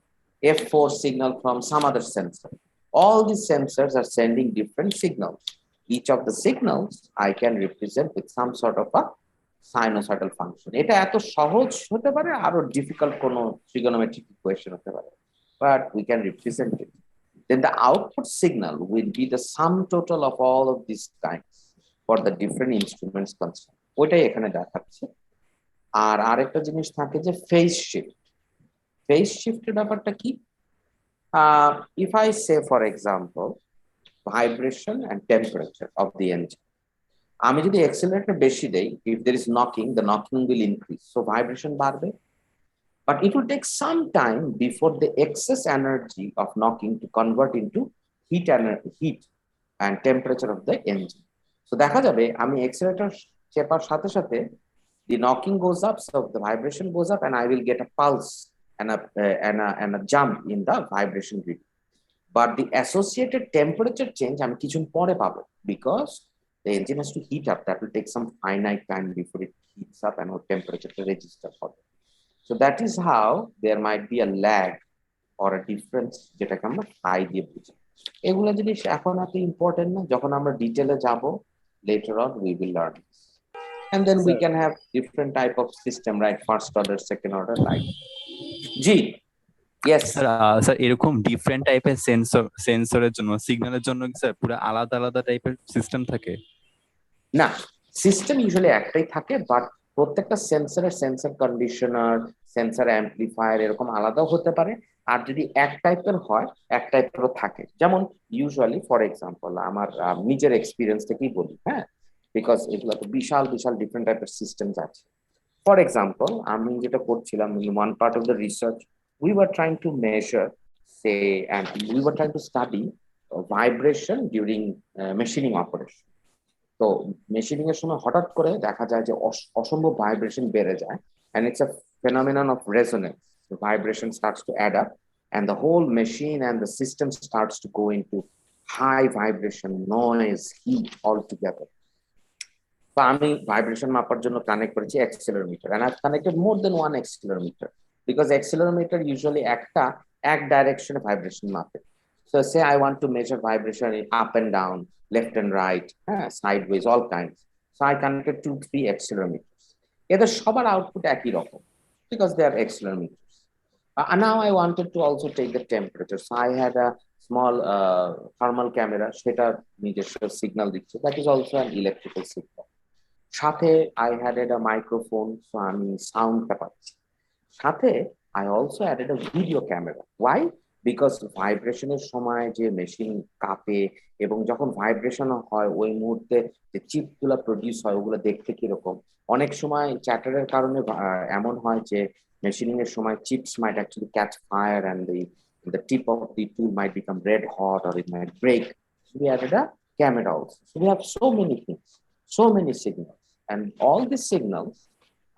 F4 signal from some other sensor. All these sensors are sending different signals. Each of the signals I can represent with some sort of a sinusoidal function. এটা এত সহজ হতে পারে, আরো difficult কোনো trigonometric equation হতে পারে, but we can represent it. Then the output signal will be the sum total of all of these kinds for the different instruments concerned. ওইটাই এখানে দেখাচ্ছে। আর আরেকটা জিনিস থাকে যে ফেজ শিফট। ফেজ শিফটের ব্যাপারটা কি? If I say, for example, vibration and temperature of the engine, আমি যদি অ্যাক্সিলারেটর বেশি দেই, if there is knocking, the knocking will increase, so vibration বাড়বে, but it will take some time before the excess energy of knocking to convert into heat and temperature of the engine. So দেখা যাবে আমি accelerator চেপার সাথে সাথে the knocking goes up, so the vibration goes up, and I will get a pulse and a jump in the vibration grid. But the associated temperature change আমি কিছুক্ষণ পরে পাবো, because the engine has to heat up. That will take some finite time before it heats up and our temperature to register for it. So that is how there might be a lag or a difference, যেটাকে আমরা phi দিয়ে বুঝি। এগুলো জিনিস এখন এত important না, যখন আমরা ডিটেইলে যাব later on we will learn this. And then we can have different type of system, right? First order, second order, like G. Yes. Sir এরকম ডিফারেন্ট টাইপের সেন্সরের জন্য, সিগন্যালের জন্য কি স্যার পুরো আলাদা আলাদা টাইপের সিস্টেম থাকে? না, সিস্টেম ইউজুয়ালি একটাই থাকে, বাট প্রত্যেকটা সেন্সরের সেন্সর কন্ডিশনার, সেন্সর অ্যাম্পলিফায়ার এরকম আলাদাও হতে পারে। আর যদি এক টাইপের হয়, এক টাইপেরও থাকে। যেমন ইউজুয়ালি ফর এক্সাম্পল আমার নিজের এক্সপিরিয়েন্স থেকেই বলি, হ্যাঁ, বিকজ এগুলো তো বিশাল বিশাল ডিফারেন্ট টাইপের সিস্টেমস আছে। ফর এক্সাম্পল আমি যেটা করছিলাম, one part of the research we were trying to measure, say, and we were trying to study vibration during machining operation. So machining এর সময় হঠাৎ করে দেখা যায় যে অসম্ভব ভাইব্রেশন বেড়ে যায়, and it's a phenomenon of resonance. The vibration starts to add up, and the whole machine and the system starts to go into high vibration, noise, heat all together. So আমি vibration মাপার জন্য connect করেছি accelerometer, and I've connected more than one accelerometer, because accelerometer usually এক direction vibration mape. So say I want to measure vibration in up and down, left and right, sideways, all kinds. So I connected 2-3 accelerometers. এদের সবার output একই রকম, because they are accelerometers. And now I wanted to also take the temperature. So I had a small thermal camera, সেটা নিজস্ব signal দিচ্ছে, that is also an electrical signal. সাথে I added a microphone, so আমি সাউন্ডটা পাচ্ছি। সাথে I also added a video camera. Why? Because ভাইব্রেশনের সময় যে মেশিন কাঁপে এবং যখন ভাইব্রেশন হয় ওই মুহূর্তে যে চিপগুলো প্রডিউস হয় ওগুলো দেখতে কিরকম। অনেক সময় চ্যাটারের কারণে এমন হয় যে মেশিনিং এর সময় chips might actually catch fire and the tip of the tool might become red hot or it might break. So we added a camera also. So we have so many things, so many signals, and all these signals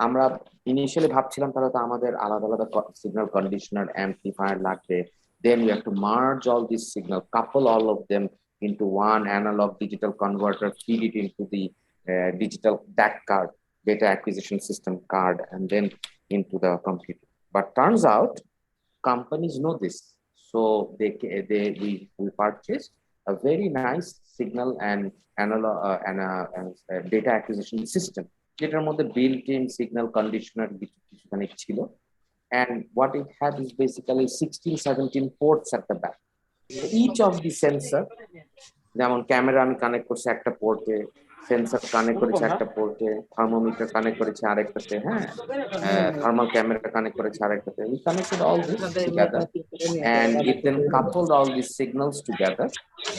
আমরা initially ভাবছিলাম তাহলে তো আমাদের আলাদা আলাদা signal conditioner amplifier লাগবে, then we have to merge all these signal, couple all of them into one analog digital converter, feed it into the digital DAC card, data acquisition system card, and then into the computer. But turns out companies know this, so we purchased a very nice signal and analog and a data acquisition system, যেটার মধ্যে built-in signal conditioner কিছুখানি ছিল, and what it had is basically 16-17 ports at the back. So each of the sensor, যেমন camera আমি connect করছি একটা পোর্টে, sensor connect করেছে একটা পোর্টে, thermometer connect করেছে আরেকটাতে, হ্যাঁ, থার্মাল ক্যামেরা কানেক্ট করেছে আরেকটাতে। We connected all this together and it then coupled all these signals together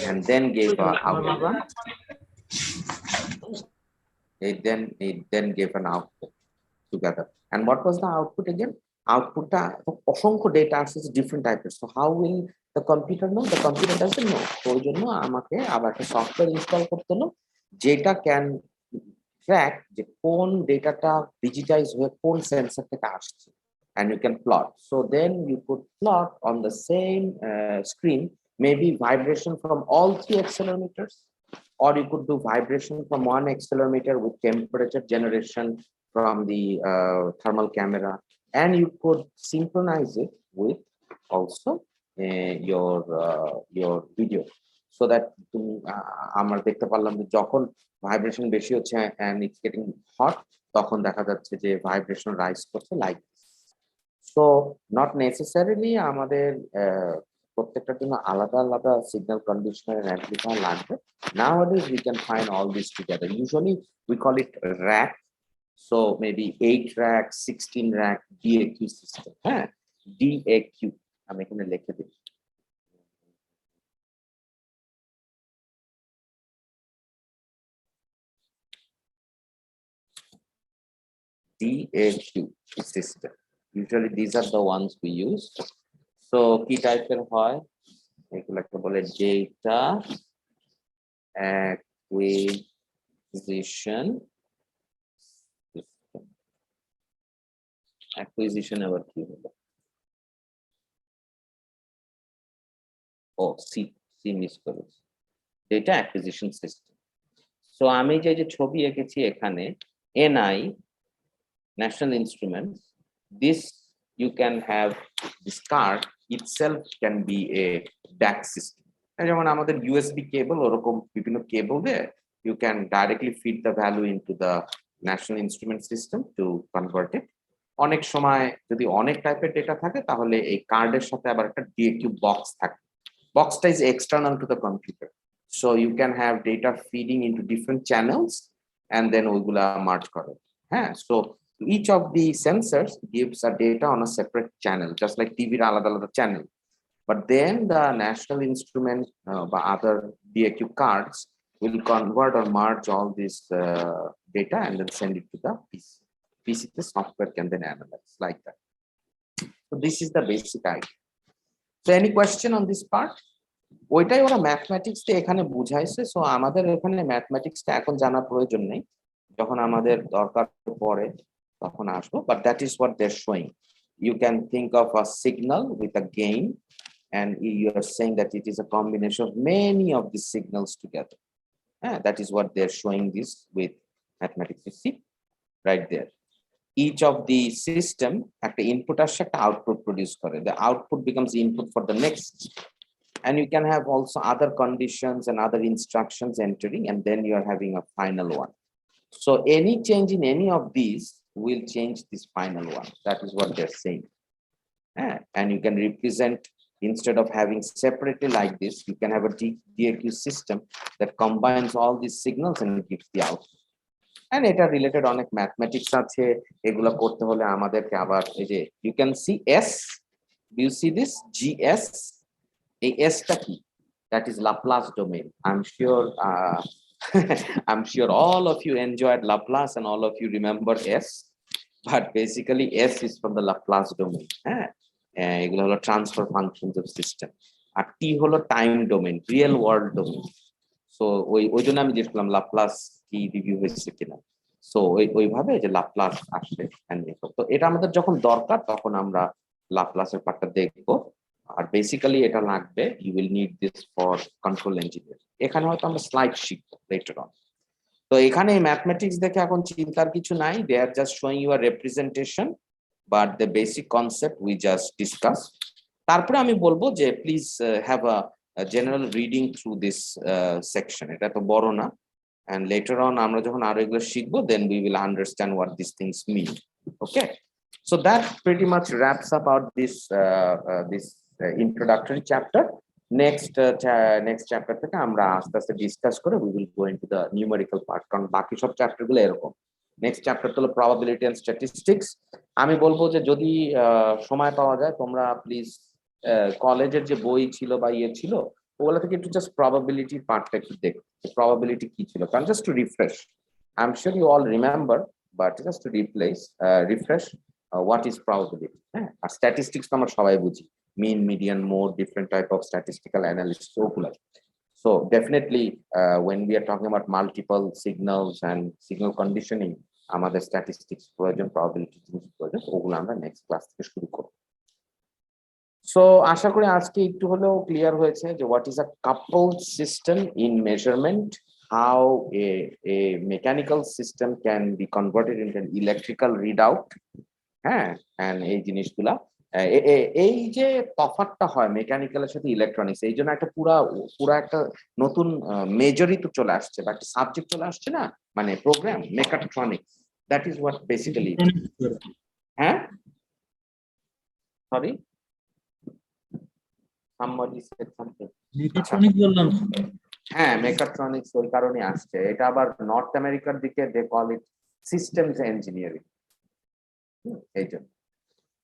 and then gave a output. It then gave an output together. And what was the output again? Output অসংখ্য data access different types. So how will the computer know? The computer doesn't know. So ওই জন্য আমাকে আবার একটা software install করতে হলো যেটা can track যে কোন ডেটাটা ডিজিটাইজ হয়ে কোন সেন্সর থেকে আসছে, and you can plot. So then you could plot on the same screen maybe vibration from all three accelerometers, or you could do vibration from one accelerometer with temperature generation from the thermal camera, and you could synchronize it with also your video, so that আমরা দেখতে পারলাম যে যখন vibration বেশি হচ্ছে and it's getting hot, তখন দেখা যাচ্ছে যে ভাইব্রেশন রাইজ করছে লাইক। সো নট নেসেসারিলি আমাদের প্রত্যেকটার জন্য আলাদা আলাদা সিগন্যাল কন্ডিশনার এন্ড অ্যাম্পলিফায়ার লাগবে। Nowadays we can find all this together. Usually we call it rack. So maybe 8 rack, 16 rack DAQ system. হ্যাঁ, DAQ আমি এখানে লিখে দিই। DAQ system. Usually these are the ones we use. So কি টাইপের হয় এগুলোকে বলে data acquisition system. Acquisition আবার কি হলো? ও সি মিস করেছি, data acquisition system. So আমি যে ছবি এঁকেছি এখানে NI, National Instruments, this you can have, this card itself can be a DAC system. যেমন আমাদের USB cable ওরকম বিভিন্ন কেবল দিয়ে you can directly feed the value into the National Instrument system to convert it. অনেক সময় যদি অনেক টাইপের ডেটা থাকে তাহলে এই কার্ডের সাথে আবার একটা DAQ বক্স থাকে। Boxটা is external to the computer, so you can have data feeding into different channels and then ওইগুলা মার্জ করে। হ্যাঁ, so each of the sensors gives a data on a separate channel, just like TV আলাদা আলাদা channel. But then the National Instrument or other DAQ cards will convert or merge all this data and then send it to the PC. PC, the software can then analyze like that. So this is the basic idea. So any question on this part? ওইটাই ওরা mathematics তে এখানে বুঝাইছে। So আমাদের এখানে ম্যাথমেটিক্সটা এখন জানার প্রয়োজন নেই, যখন আমাদের দরকার পড়ে তখন আসবো। But that is what they're showing. You can think of a signal with a gain, and you are saying that it is a combination of many of these signals together. That is what they're showing this with mathematics. You see right there, each of the system একটা input আসে একটা output produce করে, the output becomes input for the next, and you can have also other conditions and other instructions entering, and then you are having a final one. So any change in any of these will change this final one. That is what they're saying. And you can represent, instead of having separately like this, you can have a DAQ system that combines all these signals and gives the output. And এটা related অনেক mathematics আছে, এগুলা করতে হলে আমাদেরকে আবার এই যে you can see S, do you see this GS? এই S টা কি? That is Laplace domain. I'm sure all of you enjoyed Laplace and all of you remember S, but basically S is from the Laplace domain. এগুলো হলো transfer functions of system. R T হলো time domain, real world domain. So ওই জন্য আমি জিজ্ঞেস করলাম Laplace কি review হয়েছে কিনা। সো ওইভাবে যে লাপ্লাস আসে, তো এটা আমাদের যখন দরকার তখন আমরা লাপ্লাসের পার্টটা দেখবো। আর বেসিক্যালি এটা লাগবে, you will need this for control engineer. এখানে হয়তো আমরা স্লাইড শিখবো লেটার অন। তো এখানে ম্যাথমেটিক্স দেখে এখন চিন্তার কিছু নাই, they are just showing your representation, but the basic concept we just discuss. তারপরে আমি বলবো যে please have a general reading through this section. এটা তো বড় না, and later on আমরা যখন আরো এগুলো শিখবো, then we will understand what these things mean. Okay, so that pretty much wraps up out this introductory chapter. Next chapter থেকে আমরা আস্তে আস্তে ডিসকাস করে we will go into the numerical part, কারণ বাকি সব চ্যাপ্টার গুলো এরকম। নেক্সট চ্যাপ্টার হলো প্রবাবিলিটি এন্ড স্ট্যাটিস্টিক্স। আমি বলবো যে যদি সময় পাওয়া যায় তোমরা প্লিজ কলেজের যে বই ছিল বা ইয়ে ছিল ওগুলো থেকে একটু জাস্ট প্রবাবিলিটি পার্টটা একটু দেখো, প্রবাবিলিটি কি ছিল, কারণ just to refresh. I am sure you all remember, but just to refresh what is probability. হ্যাঁ, আর স্ট্যাটিস্টিক্স তো আমরা সবাই বুঝি, mean, median, mode, different type of statistical analysis. So definitely, when we are talking about multiple signals and signal conditioning, আমাদের statistics প্রয়োজন, probability প্রয়োজন, ওগুলো আমরা next class থেকে শুরু করব। So আশা করি আজকে একটু হলেও ক্লিয়ার হয়েছে যে what is a coupled system in measurement, how a mechanical system can be converted into an electrical readout, হ্যাঁ, and এই জিনিসগুলা এই যে তফাৎটা হয় মেকানিক্যালের সাথে ইলেকট্রনিক্স, এই জন্য একটা পুরা একটা নতুন মেজরই তো চলে আসছে বা একটা সাবজেক্ট চলে আসছে না, মানে programme mechatronics, that is what basically. হ্যাঁ, sorry, somebody said something. Mechatronic বললাম। হ্যাঁ, মেকাট্রনিক্স ওই কারণে আসছে। এটা আবার নর্থ আমেরিকার দিকে দে কল ইট সিস্টেমস ইঞ্জিনিয়ারিং, এই জন্য।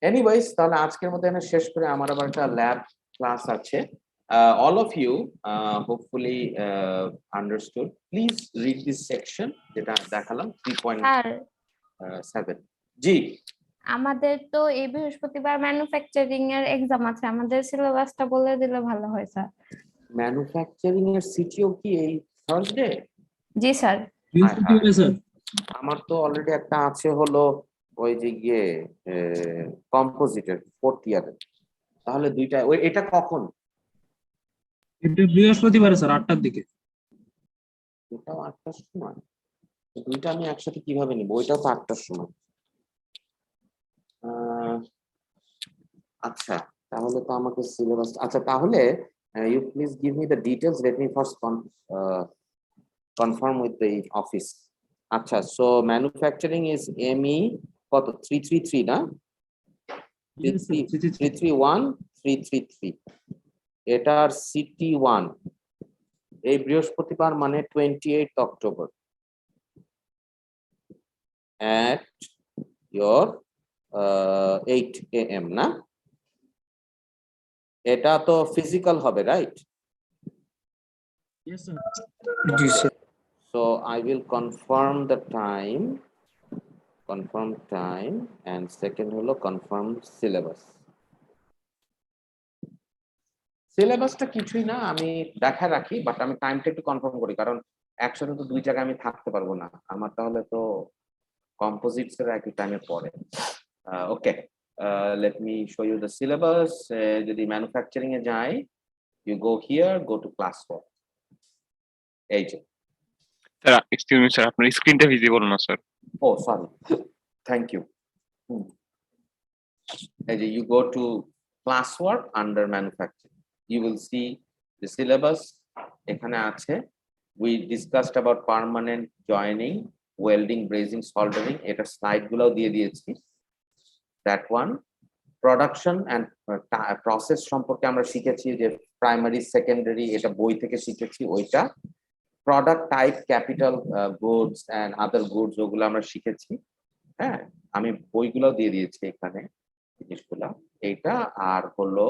এনিওয়েজ, তাহলে আজকের মতো এখানে শেষ করে আমার আবার একটা ল্যাব ক্লাস আছে। all of you hopefully understood. Please read this section যেটা দেখালাম 3.7। জি, আমাদের তো এই বৃহস্পতিবার ম্যানুফ্যাকচারিং এর এক্সাম আছে, আমাদের সিলেবাসটা বলে দিলে ভালো হয় স্যার। ম্যানুফ্যাকচারিং এর সিটিও কি এই থার্সডে? জি স্যার। বৃহস্পতিবার স্যার। আমার তো অলরেডি একটা আছে হলো ওই যে গিয়ে কম্পোজিটের 4th ইয়ারে, তাহলে দুইটা এটা কখন? এটা বৃহস্পতিবার স্যার 8টার দিকে। এটাও 8টার সময়? দুইটা আমি একসাথে কিভাবে নিব? ওইটাও তো 8টার সময়। আচ্ছা, তাহলে তো আমাকে সিলেবাস, আচ্ছা তাহলে you please give me the details, let me first confirm with the office. আচ্ছা, সো ম্যানুফ্যাকচারিং ইজ এমই কত 333 না? 331 333, এটার সিটি 1 এই বৃহস্পতিবার মানে 28 অক্টোবর at your 8 AM না? এটা তো ফিজিক্যাল হবে, right? Yes sir. So I will confirm time and second হলো confirm syllabus. সিলেবাসটা কিছুই না, আমি দেখা রাখি, বাট আমি টাইমটা একটু কনফার্ম করি, কারণ একসাথে তো দুই জায়গায় আমি থাকতে পারবো না, আমার তাহলে তো কম্পোজিটস এর একই টাইমে পড়ে। Okay, let me show you the syllabus. যদি ম্যানুফ্যাকচারিং এ যাই, you go here, go to class 4। এই যে স্যার, এক্সকিউজ মি স্যার, আপনার স্ক্রিনটা ভিজিবল না sir. Oh sorry, thank you. এই যে you go to class work under manufacturing, you will see the syllabus এখানে আছে। we discussed about permanent joining, welding, brazing, soldering, এটা স্লাইড গুলো দিয়ে দিয়েছি। that one, production and process সম্পর্কে আমরা শিখেছি, যে প্রাইমারি সেকেন্ডারি, এটা বই থেকে শিখেছি ওইটা। Product type, capital goods and other goods, ওগুলো আমরা শিখেছি। হ্যাঁ, আমি বইগুলো দিয়ে দিয়েছি এখানে জিনিসগুলা। এইটা আর হলো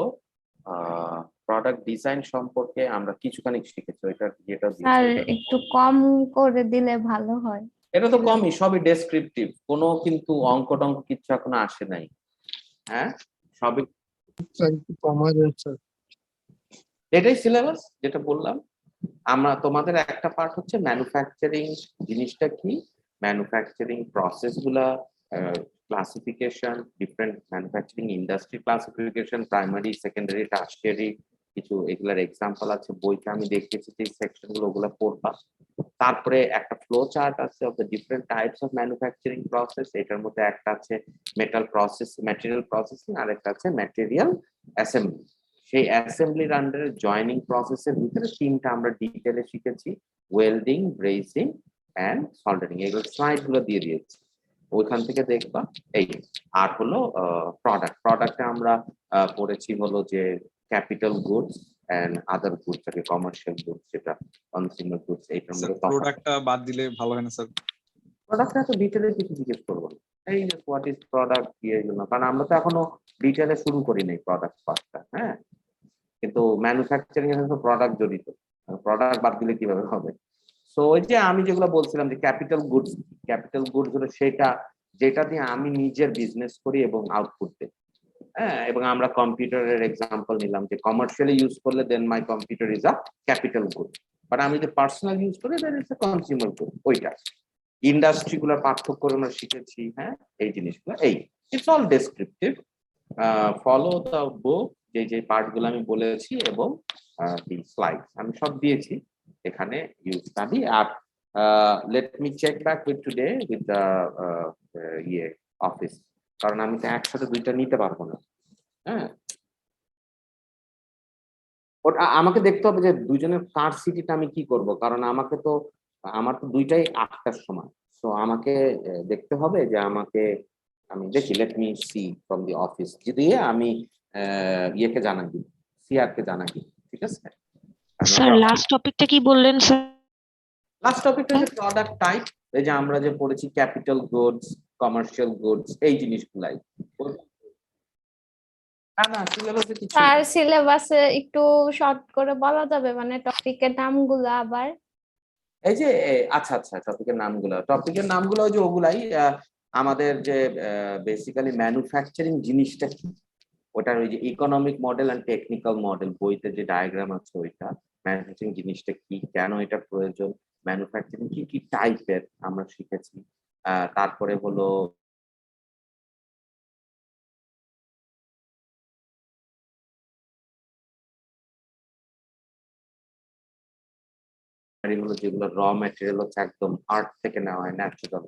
প্রোডাক্ট ডিজাইন সম্পর্কে আমরা কিছুখানি শিখেছি, এটা যেটা স্যার একটু কম করে দিলে ভালো হয়। এটা তো কমই, সবই ডেসক্রিপটিভ, কোনো কিন্তু অঙ্ক টঙ্ক কিছু এখনো আসে নাই। হ্যাঁ, সবই কমা যাচ্ছে। এটাই সিলেবাস যেটা বললাম। আমরা তোমাদের একটা পার্ট হচ্ছে ম্যানুফ্যাকচারিং জিনিসটা কি, ম্যানুফ্যাকচারিং প্রসেস গুলা, classification, different manufacturing industry classification, primary, secondary, tertiary, কিছু এগুলার এক্সাম্পল আছে বইটা, আমি দেখেছি যে সেকশন গুলো, ওগুলো পড়বা। তারপরে একটা ফ্লো চার্ট আছে of the different types of manufacturing process, এটার মধ্যে একটা আছে ম্যাটেরিয়াল প্রসেসিং, আর একটা আছে ম্যাটেরিয়াল অ্যাসেম্বলি। সেই অ্যাসেম্বলির আন্ডারে জয়েনিং প্রসেসের ভিতরে তিনটা আমরা ডিটেইলে শিখেছি, ওয়েল্ডিং, ব্রেজিং এন্ড সল্ডারিং। এগুলো স্লাইড গুলো দিয়ে দিয়েছি, ওইখান থেকে দেখবা। এই আর হলো প্রোডাক্টে আমরা পড়েছি হলো যে capital goods, and other goods, like commercial goods, যেটা consumer goods, এইটার মধ্যে প্রোডাক্টটা বাদ দিলে ভালো হয় না স্যার? প্রোডাক্টটা তো ডিটেলে কিছু জিজ্ঞেস করবো না। এই যে হোয়াট ইজ প্রোডাক্ট এগুলো, কারণ আমরা তো এখনো ডিটেলে শুরু করি নাই প্রোডাক্ট পার্টটা, হ্যাঁ, কিন্তু ম্যানুফ্যাকচারিং এর সাথে তো প্রোডাক্ট জড়িত, প্রোডাক্ট বাদ দিলে কিভাবে হবে? সো ওই যে আমি যেগুলো বলছিলাম যে ক্যাপিটাল গুডস হলো সেটা যেটা দিয়ে আমি নিজের বিজনেস করি এবং আউটপুট দিই, হ্যাঁ, এবং আমরা কম্পিউটারের এক্সাম্পল নিলাম যে কমার্শিয়ালি ইউজ করলে then my computer is a capital good, but আমি যদি পার্সোনাল ইউজ করি then it's a consumer good. ওইটা ইন্ডাস্ট্রি গুলোর পার্থক্য আমরা শিখেছি, হ্যাঁ, এই জিনিসগুলো, এই it's all descriptive. Follow the book, যে পার্ট গুলো আমি বলেছি এবং দি স্লাইডস আমি সব দিয়েছি এখানে, ইউ স্টাডি। আর let me check back with today with the office, কারণ আমি তো একসাথে দুইটা নিতে পারবো না, হ্যাঁ। ওটা আমাকে দেখতে হবে যে দুজনের কার সিটিটা আমি কি করব, কারণ আমাকে তো আমার তো দুইটাই 8টার সময়, তো আমাকে দেখতে হবে যে আমি দেখি, let me see from the office, দিয়ে আমি ইয়েকে জানাই দিই, সিআর কে জানাই দিই, ঠিক আছে স্যার? লাস্ট টপিকটা কি বললেন স্যার? লাস্ট টপিকটা হচ্ছে প্রোডাক্ট টাইপ, এই যে আমরা যে পড়েছি ক্যাপিটাল গুডস, কমার্শিয়াল গুডস, এই জিনিসগুলাই। না সিলেবাসে কিছু আর সিলেবাসে একটু শর্ট করে বলা যাবে, মানে টপিকের নামগুলো আবার? এই যে আচ্ছা টপিকের নামগুলো ওই যে ওগুলাই, আমাদের যে বেসিক্যালি ম্যানুফ্যাকচারিং জিনিসটা কি, ওটার ওই যে economic model and technical model বইতে যে ডায়াগ্রাম আছে, ওইটা ম্যানুফ্যাকচারিং জিনিসটা কি, কেন এটা প্রয়োজন, ম্যানুফ্যাকচারিং কি কি টাইপের আমরা শিখেছি। তারপরে হলো যেগুলো র ম্যাটেরিয়াল হচ্ছে একদম আর্ট থেকে নেওয়া হয়, ন্যাচারাল,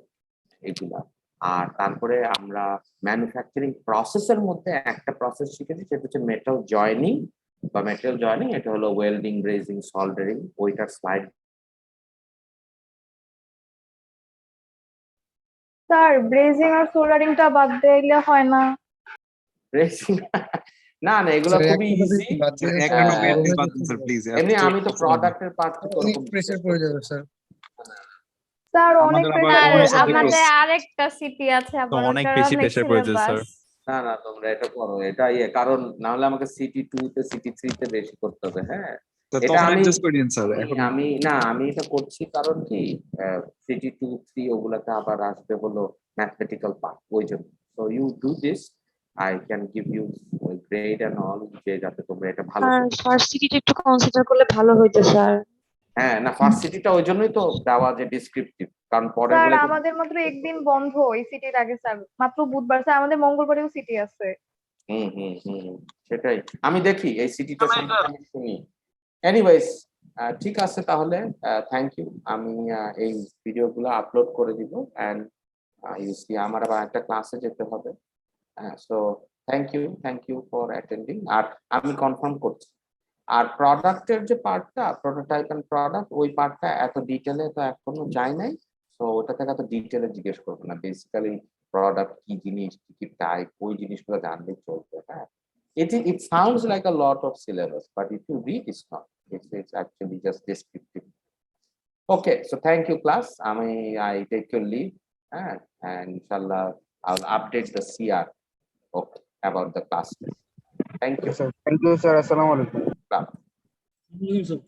এগুলা। আর তারপরে আমরা ম্যানুফ্যাকচারিং প্রসেসের মধ্যে একটা প্রসেস শিখেছি, সেটা হচ্ছে মেটাল জয়েনিং বা মেটেরিয়াল জয়েনিং, এটা হলো ওয়েল্ডিং, ব্রেজিং, সল্ডারিং, ওইটার স্লাইড। স্যার ব্রেজিং আর সোল্ডারিংটা বাদ দিলে হয় না? ব্রেজিং না এগুলো খুবই ইজি, এমনি আমি তো প্রোডাক্টের পার্ট থেকে অনেক প্রেসার পড়ে যাবে স্যার। স্যার অনেক আমাদের আরেকটা সিটি আছে, আবার অনেক ওটার বেশি অনেক প্রেসার পড়ে যায় স্যার। syllabus। না তোমরা এটা করো, এটা কারণ না হলে আমাকে সিটি 2 তে সিটি 3 তে বেশি করতে হবে, হ্যাঁ। এটা আমি এটা করছি কারণ কি সিটি 2, 3 ওগুলাতে আবার আসবে হলো ম্যাথমেটিক্যাল পার্ট, ওই জন্য। So you do this, I can give you grade and all, যে যাতে তোমরা এটা ভালো ফার্স্ট সিটিটা একটু কনসিডার করলে ভালো হইতো স্যার। হ্যাঁ, না ফার্স্ট সিটিটা ওই জন্যই তো দেওয়া যে ডেসক্রিপটিভ, কারণ পরে স্যার আমাদের মাত্র একদিন বন্ধ এই সিটির আগে স্যার, মাত্র বুধবার। স্যার আমাদের মঙ্গলবারেও সিটি আছে। সেটাই আমি দেখি এই সিটিটা আমি শুনি। এনিওয়েজ ঠিক আছে তাহলে, থ্যাংক ইউ। আমি এই ভিডিওগুলো আপলোড করে দিব এন্ড ইউ সি আমার আবার একটা ক্লাসে যেতে হবে, so thank you for attending. আর আমি কনফার্ম করছি, আর প্রোডাক্টের যে পার্টটা, প্রোটোটাইপ এন্ড প্রোডাক্ট, ওই পার্টটা এত ডিটেলে তো এখনো যায় নাই, সো ওটা থেকে এত ডিটেলে জিজ্ঞেস করবো না। বেসিক্যালি প্রোডাক্ট কি জিনিস, কি টাইপ, ওই জিনিসগুলো জানলেই চলবে, হ্যাঁ। It sounds like a lot of syllabus, but if you read, it's not. It's actually just descriptive. Okay, so thank you, class. I take your leave, and inshallah, I'll update the CR. Okay, about the class test. Thank you. Thank you, sir. Assalamu alaikum. Bye. Yes, sir.